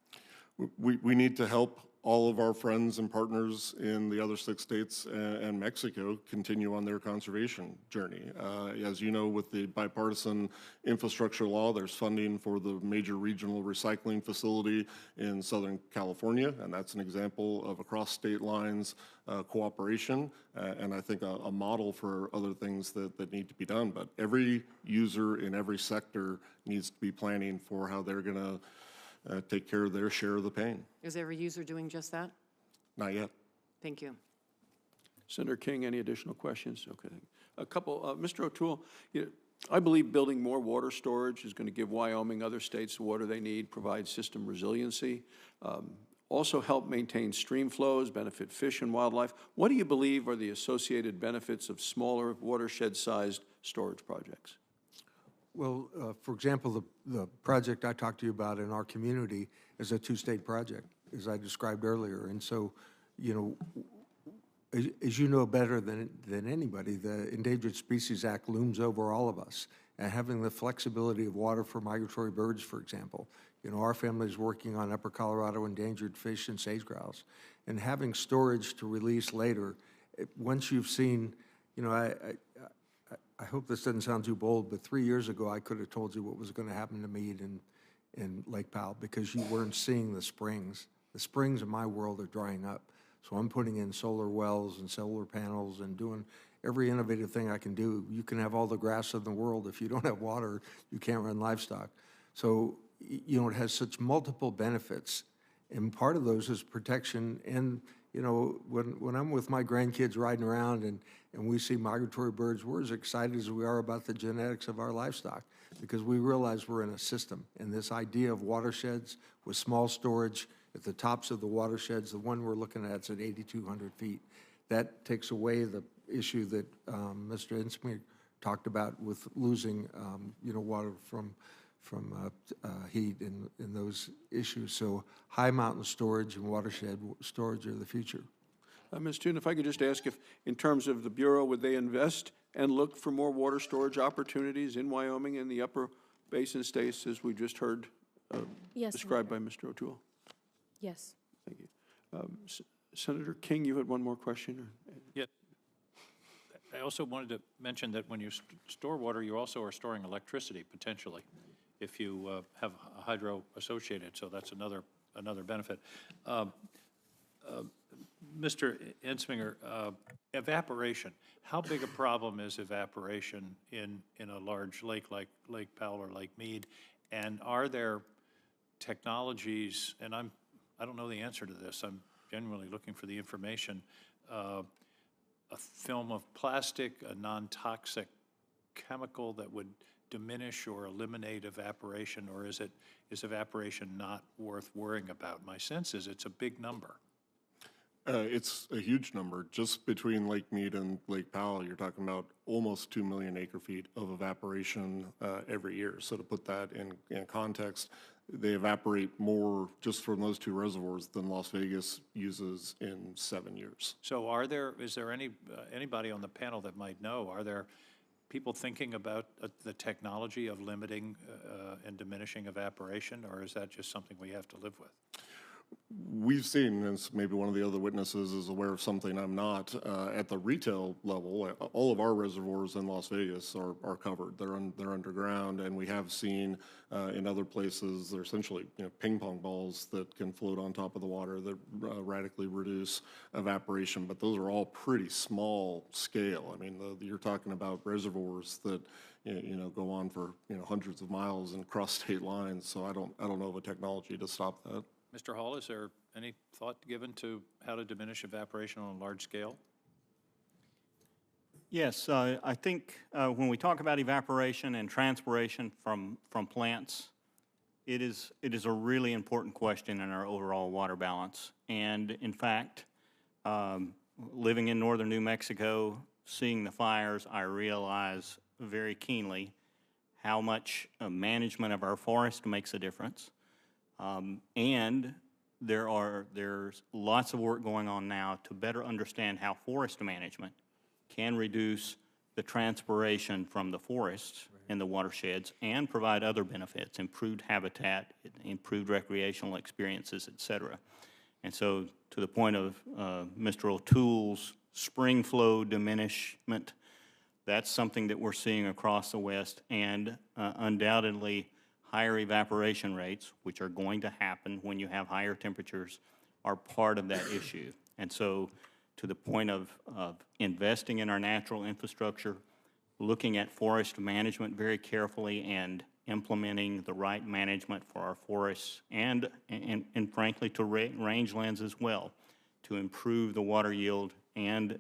We need to help all of our friends and partners in the other 6 states and Mexico continue on their conservation journey. As you know, with the bipartisan infrastructure law, there's funding for the major regional recycling facility in Southern California, and that's an example of across state lines cooperation, and I think a model for other things that need to be done. But every user in every sector needs to be planning for how they're going to take care of their share of the pain. Is every user doing just that? Not yet. Thank you. Senator King, any additional questions? Okay. A couple, Mr. O'Toole, I believe building more water storage is going to give Wyoming, other states the water they need, provide system resiliency, also help maintain stream flows, benefit fish and wildlife. What do you believe are the associated benefits of smaller watershed-sized storage projects? Well, for example, the project I talked to you about in our community is a 2-state project, as I described earlier. And so, as you know better than anybody, the Endangered Species Act looms over all of us. And having the flexibility of water for migratory birds, for example. Our family is working on Upper Colorado endangered fish and sage-grouse. And having storage to release later, once you've seen, I hope this doesn't sound too bold, but 3 years ago, I could have told you what was going to happen to mead in Lake Powell because you weren't seeing the springs. The springs in my world are drying up. So I'm putting in solar wells and solar panels and doing every innovative thing I can do. You can have all the grass in the world. If you don't have water, you can't run livestock. So, it has such multiple benefits. And part of those is protection. And, when I'm with my grandkids riding around and we see migratory birds, we're as excited as we are about the genetics of our livestock because we realize we're in a system. And this idea of watersheds with small storage at the tops of the watersheds, the one we're looking at is at 8,200 feet. That takes away the issue that Mr. Ensminger talked about with losing, water from heat and those issues. So high mountain storage and watershed storage are the future. Ms. Toon, if I could just ask if, in terms of the Bureau, would they invest and look for more water storage opportunities in Wyoming and the upper basin states, as we just heard Yes, described by Mr. O'Toole? Yes. Thank you. Senator King, you had one more question? Yeah. I also wanted to mention that when you store water, you also are storing electricity, potentially, if you have a hydro associated, so that's another benefit. Mr. Ensminger, evaporation. How big a problem is evaporation in a large lake like Lake Powell or Lake Mead? And are there technologies, and I don't know the answer to this, I'm genuinely looking for the information, a film of plastic, a non-toxic chemical that would diminish or eliminate evaporation, or is evaporation not worth worrying about? My sense is it's a big number. It's a huge number. Just between Lake Mead and Lake Powell, you're talking about almost 2 million acre-feet of evaporation every year. So to put that in context, they evaporate more just from those 2 reservoirs than Las Vegas uses in 7 years. So is there anybody on the panel that might know, are there people thinking about the technology of limiting and diminishing evaporation, or is that just something we have to live with? We've seen, and maybe one of the other witnesses is aware of something I'm not, at the retail level, all of our reservoirs in Las Vegas are covered. They're underground, and we have seen in other places, they're essentially ping pong balls that can float on top of the water that radically reduce evaporation, but those are all pretty small scale. I mean, you're talking about reservoirs that go on for hundreds of miles and cross state lines, so I don't know of a technology to stop that. Mr. Hall, is there any thought given to how to diminish evaporation on a large scale? Yes, I think when we talk about evaporation and transpiration from plants, it is a really important question in our overall water balance. And in fact, living in northern New Mexico, seeing the fires, I realize very keenly how much management of our forest makes a difference. And there's lots of work going on now to better understand how forest management can reduce the transpiration from the forests in the watersheds and provide other benefits, improved habitat, improved recreational experiences, et cetera. And so to the point of Mr. O'Toole's spring flow diminishment, that's something that we're seeing across the West, and undoubtedly higher evaporation rates, which are going to happen when you have higher temperatures, are part of that issue. And so to the point of investing in our natural infrastructure, looking at forest management very carefully and implementing the right management for our forests and frankly to rangelands as well to improve the water yield and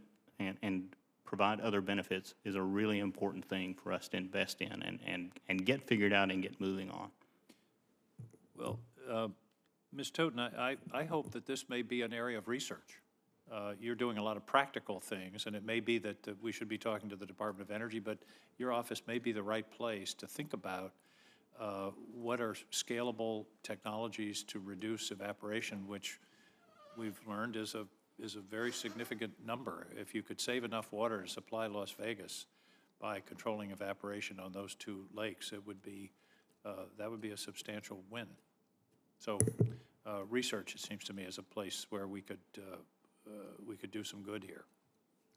provide other benefits is a really important thing for us to invest in and get figured out and get moving on. Well, Ms. Toten, I hope that this may be an area of research. You're doing a lot of practical things, and it may be that we should be talking to the Department of Energy, but your office may be the right place to think about what are scalable technologies to reduce evaporation, which we've learned is a very significant number. If you could save enough water to supply Las Vegas by controlling evaporation on those two lakes, it would be that would be a substantial win. So research, it seems to me, is a place where we could do some good here.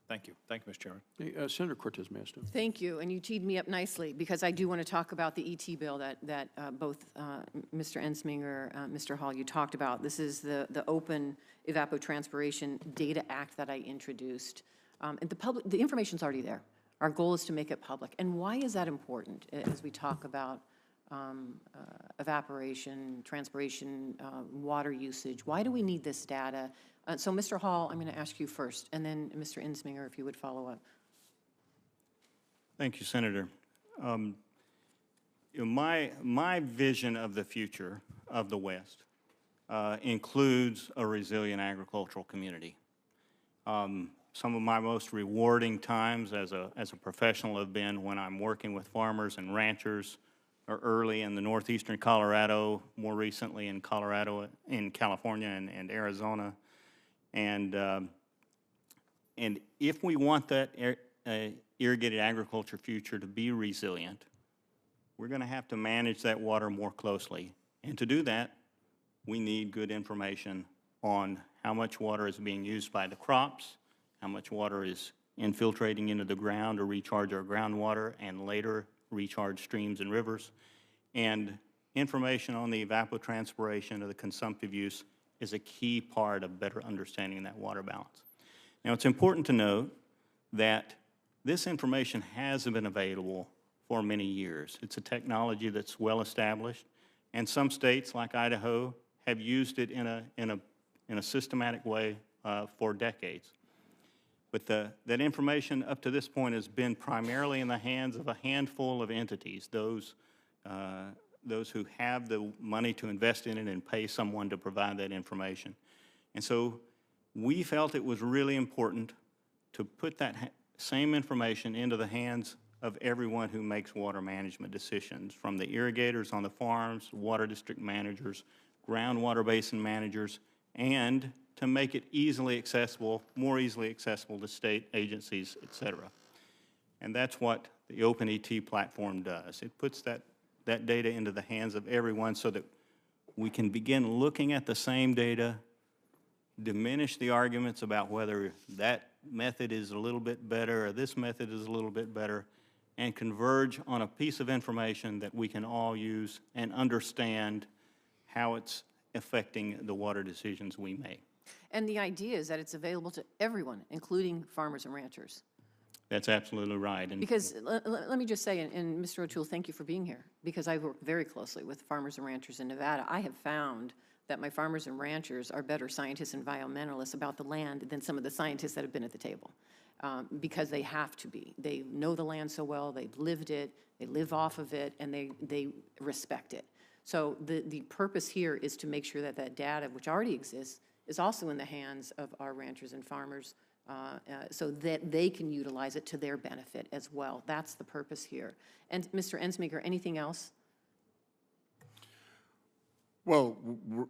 Thank you. Thank you, Mr. Chairman. Hey, Senator Cortez Masto. Thank you, and you teed me up nicely, because I do want to talk about the ET bill that both Mr. Ensminger, Mr. Hall, you talked about. This is the Open Evapotranspiration Data Act that I introduced. And the information's already there. Our goal is to make it public. And why is that important as we talk about evaporation, transpiration, water usage? Why do we need this data? So, Mr. Hall, I'm going to ask you first, and then Mr. Ensminger, if you would follow up. Thank you, Senator. My vision of the future of the West includes a resilient agricultural community. Some of my most rewarding times as a professional have been when I'm working with farmers and ranchers, or early in the northeastern Colorado, more recently in California and Arizona. And if we want that irrigated agriculture future to be resilient, we're going to have to manage that water more closely. And to do that, we need good information on how much water is being used by the crops, how much water is infiltrating into the ground to recharge our groundwater and later recharge streams and rivers. And information on the evapotranspiration of the consumptive use is a key part of better understanding that water balance. Now, it's important to note that this information has been available for many years. It's a technology that's well established, and some states, like Idaho, have used it in a systematic way for decades. But that information up to this point has been primarily in the hands of a handful of entities, those who have the money to invest in it and pay someone to provide that information. And so we felt it was really important to put that same information into the hands of everyone who makes water management decisions, from the irrigators on the farms, water district managers, groundwater basin managers, and to make it easily accessible, more easily accessible to state agencies, et cetera. And that's what the OpenET platform does. It puts that data into the hands of everyone so that we can begin looking at the same data, diminish the arguments about whether that method is a little bit better or this method is a little bit better, and converge on a piece of information that we can all use and understand how it's affecting the water decisions we make. And the idea is that it's available to everyone, including farmers and ranchers. That's absolutely right. And because let me just say, and Mr. O'Toole, thank you for being here, because I work very closely with farmers and ranchers in Nevada. I have found that my farmers and ranchers are better scientists and environmentalists about the land than some of the scientists that have been at the table. because they have to be. They know the land so well, they've lived it, they live off of it, and they respect it. So the purpose here is to make sure that that data, which already exists, is also in the hands of our ranchers and farmers so that they can utilize it to their benefit as well. That's the purpose here. And Mr. Ensminger, anything else? Well,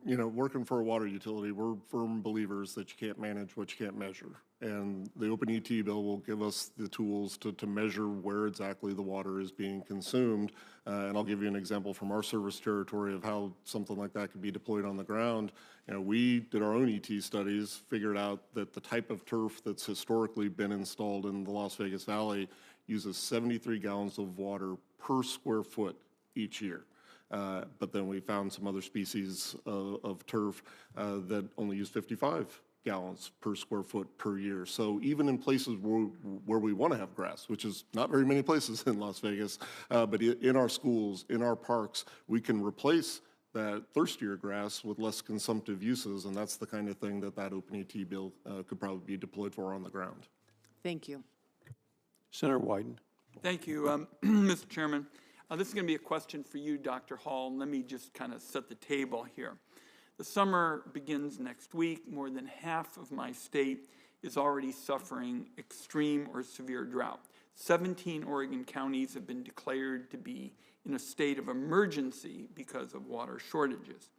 you know, working for a water utility, we're firm believers that you can't manage what you can't measure. And the Open ET bill will give us the tools to measure where exactly the water is being consumed. And I'll give you an example from our service territory of how something like that could be deployed on the ground. You know, we did our own ET studies, figured out that the type of turf that's historically been installed in the Las Vegas Valley uses 73 gallons of water per square foot each year. But then we found some other species of turf that only use 55 gallons per square foot per year. So even in places where we want to have grass, which is not very many places in Las Vegas, but in our schools, in our parks, we can replace that thirstier grass with less consumptive uses, and that's the kind of thing that Open ET bill could probably be deployed for on the ground. Thank you. Senator Wyden. Thank you, Mr. Chairman. This is going to be a question for you, Dr. Hall. Let me just kind of set the table here. The summer begins next week. More than half of my state is already suffering extreme or severe drought. 17 Oregon counties have been declared to be in a state of emergency because of water shortages.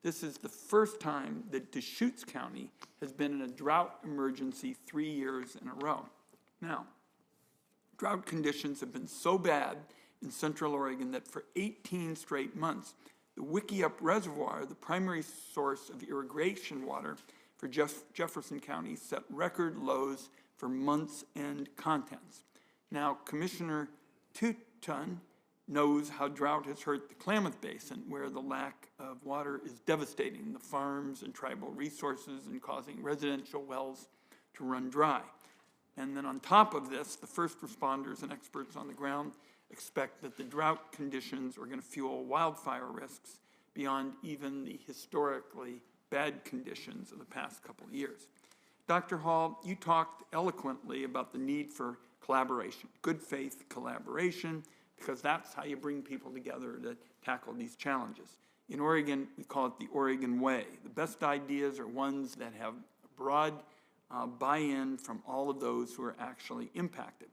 This is the first time that Deschutes County has been in a drought emergency 3 years in a row. Now, drought conditions have been so bad in Central Oregon that for 18 straight months, the Wickiup Reservoir, the primary source of irrigation water for Jefferson County, set record lows for months and contents. Now, Commissioner Teuton knows how drought has hurt the Klamath Basin, where the lack of water is devastating the farms and tribal resources and causing residential wells to run dry. And then on top of this, the first responders and experts on the ground expect that the drought conditions are going to fuel wildfire risks beyond even the historically bad conditions of the past couple of years. Dr. Hall, you talked eloquently about the need for collaboration, good faith collaboration, because that's how you bring people together to tackle these challenges. In Oregon, we call it the Oregon way. The best ideas are ones that have broad buy-in from all of those who are actually impacted.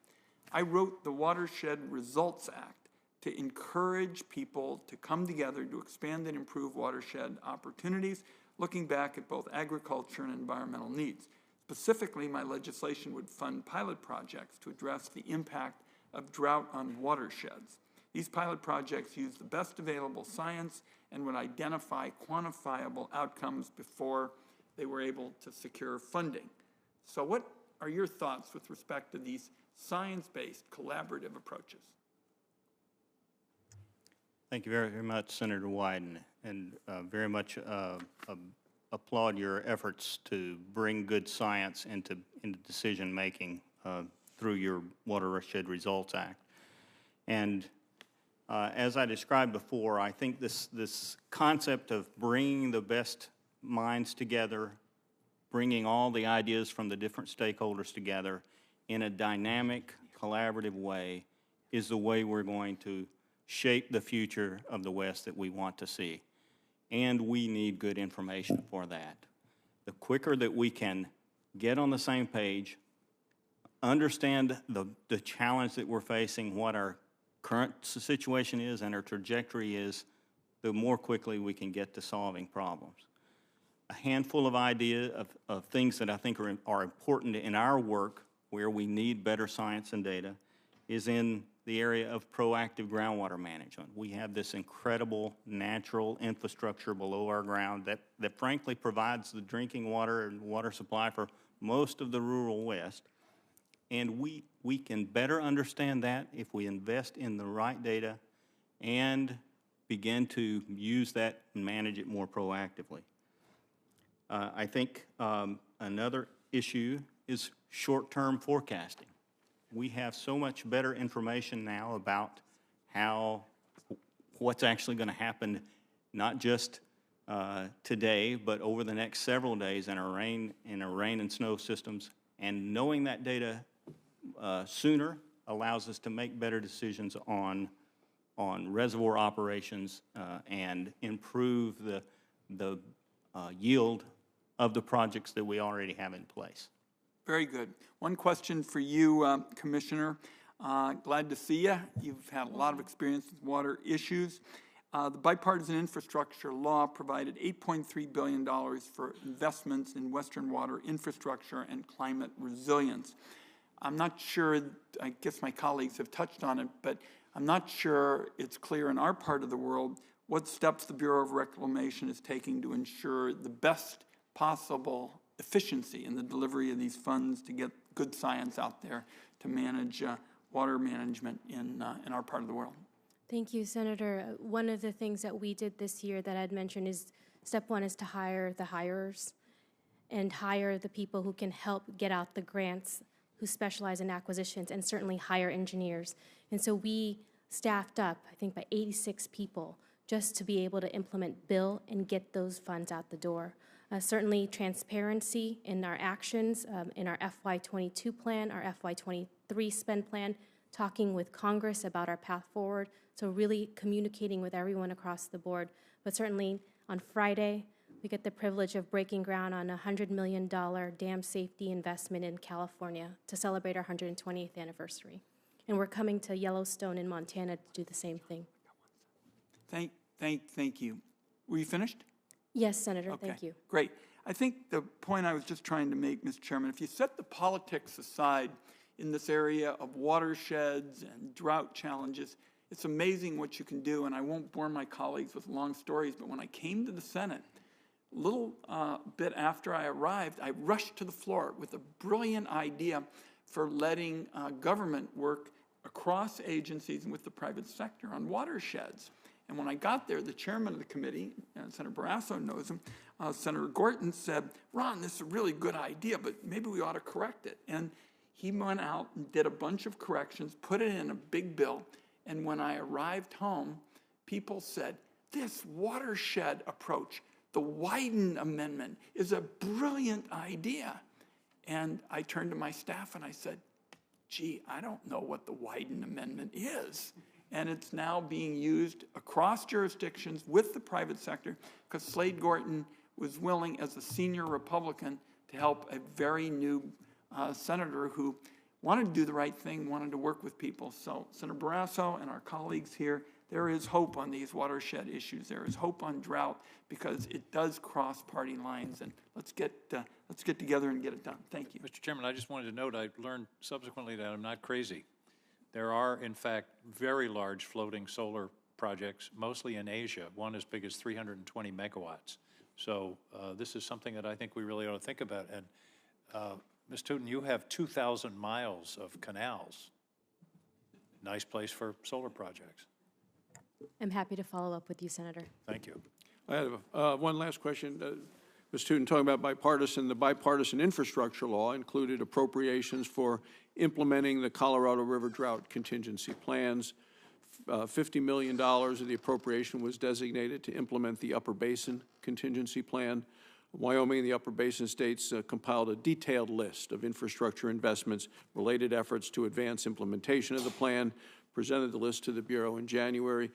I wrote the Watershed Results Act to encourage people to come together to expand and improve watershed opportunities, looking back at both agriculture and environmental needs. Specifically, my legislation would fund pilot projects to address the impact of drought on watersheds. These pilot projects use the best available science and would identify quantifiable outcomes before they were able to secure funding. So what are your thoughts with respect to these science-based collaborative approaches? Thank you very, very much, Senator Wyden, and very much applaud your efforts to bring good science into decision-making through your Watershed Results Act. And as I described before, I think this concept of bringing the best minds together, bringing all the ideas from the different stakeholders together in a dynamic, collaborative way is the way we're going to shape the future of the West that we want to see. And we need good information for that. The quicker that we can get on the same page, understand the challenge that we're facing, what our current situation is and our trajectory is, the more quickly we can get to solving problems. A handful of ideas of things that I think are important in our work where we need better science and data is in the area of proactive groundwater management. We have this incredible natural infrastructure below our ground that frankly provides the drinking water and water supply for most of the rural West. And we can better understand that if we invest in the right data and begin to use that and manage it more proactively. I think another issue is short-term forecasting. We have so much better information now about what's actually going to happen, not just today, but over the next several days in our rain and snow systems. And knowing that data sooner allows us to make better decisions on reservoir operations and improve the yield of the projects that we already have in place. Very good. One question for you, Commissioner. Glad to see you. You've had a lot of experience with water issues. The bipartisan infrastructure law provided $8.3 billion for investments in Western water infrastructure and climate resilience. I'm not sure, I guess my colleagues have touched on it, but I'm not sure it's clear in our part of the world what steps the Bureau of Reclamation is taking to ensure the best possible efficiency in the delivery of these funds to get good science out there to manage water management in our part of the world. Thank you, Senator. One of the things that we did this year that I'd mentioned is step one is to hire the hirers and hire the people who can help get out the grants, who specialize in acquisitions, and certainly hire engineers. And so we staffed up, I think, by 86 people just to be able to implement bill and get those funds out the door. Certainly transparency in our actions, in our FY22 plan, our FY23 spend plan, talking with Congress about our path forward, so really communicating with everyone across the board. But certainly on Friday, we get the privilege of breaking ground on a $100 million dam safety investment in California to celebrate our 120th anniversary. And we're coming to Yellowstone in Montana to do the same thing. Thank you. Were you finished? Yes, Senator, Okay, thank you. great. I think the point I was just trying to make, Mr. Chairman, if you set the politics aside in this area of watersheds and drought challenges, it's amazing what you can do, and I won't bore my colleagues with long stories, but when I came to the Senate, a little bit after I arrived, I rushed to the floor with a brilliant idea for letting government work across agencies and with the private sector on watersheds. And when I got there, the chairman of the committee, Senator Barrasso knows him, Senator Gorton said, Ron, this is a really good idea, but maybe we ought to correct it. And he went out and did a bunch of corrections, put it in a big bill, and when I arrived home, people said, this watershed approach, the Wyden Amendment, is a brilliant idea. And I turned to my staff and I said, gee, I don't know what the Wyden Amendment is. And it's now being used across jurisdictions with the private sector because Slade Gorton was willing, as a senior Republican, to help a very new senator who wanted to do the right thing, wanted to work with people. So Senator Barrasso and our colleagues here, there is hope on these watershed issues. There is hope on drought because it does cross party lines. And let's get together and get it done. Thank you. Mr. Chairman, I just wanted to note, I learned subsequently that I'm not crazy. There are, in fact, very large floating solar projects, mostly in Asia, one as big as 320 megawatts. So this is something that I think we really ought to think about. And Ms. Tootin, you have 2,000 miles of canals. Nice place for solar projects. I'm happy to follow up with you, Senator. Thank you. I have one last question. Ms. Tootin, talking about bipartisan, the bipartisan infrastructure law included appropriations for implementing the Colorado River drought contingency plans. $50 million of the appropriation was designated to implement the Upper Basin contingency plan. Wyoming and the Upper Basin states compiled a detailed list of infrastructure investments, related efforts to advance implementation of the plan, presented the list to the Bureau in January.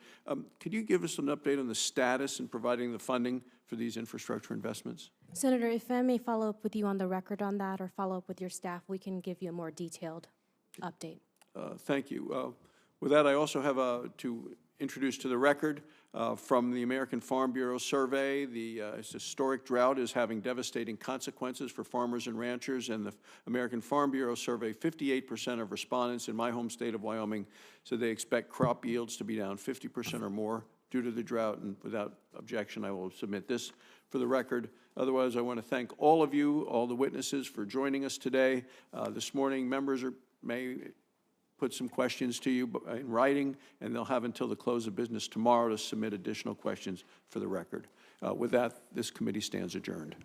Could you give us an update on the status in providing the funding for these infrastructure investments? Senator, if I may follow up with you on the record on that or follow up with your staff, we can give you a more detailed update. Thank you. With that, I also have to introduce to the record from the American Farm Bureau survey, the historic drought is having devastating consequences for farmers and ranchers, and the American Farm Bureau survey, 58% of respondents in my home state of Wyoming said they expect crop yields to be down 50% or more due to the drought, and without objection, I will submit this for the record. Otherwise, I want to thank all of you, all the witnesses, for joining us today. This morning, members may put some questions to you in writing, and they'll have until the close of business tomorrow to submit additional questions for the record. With that, this committee stands adjourned.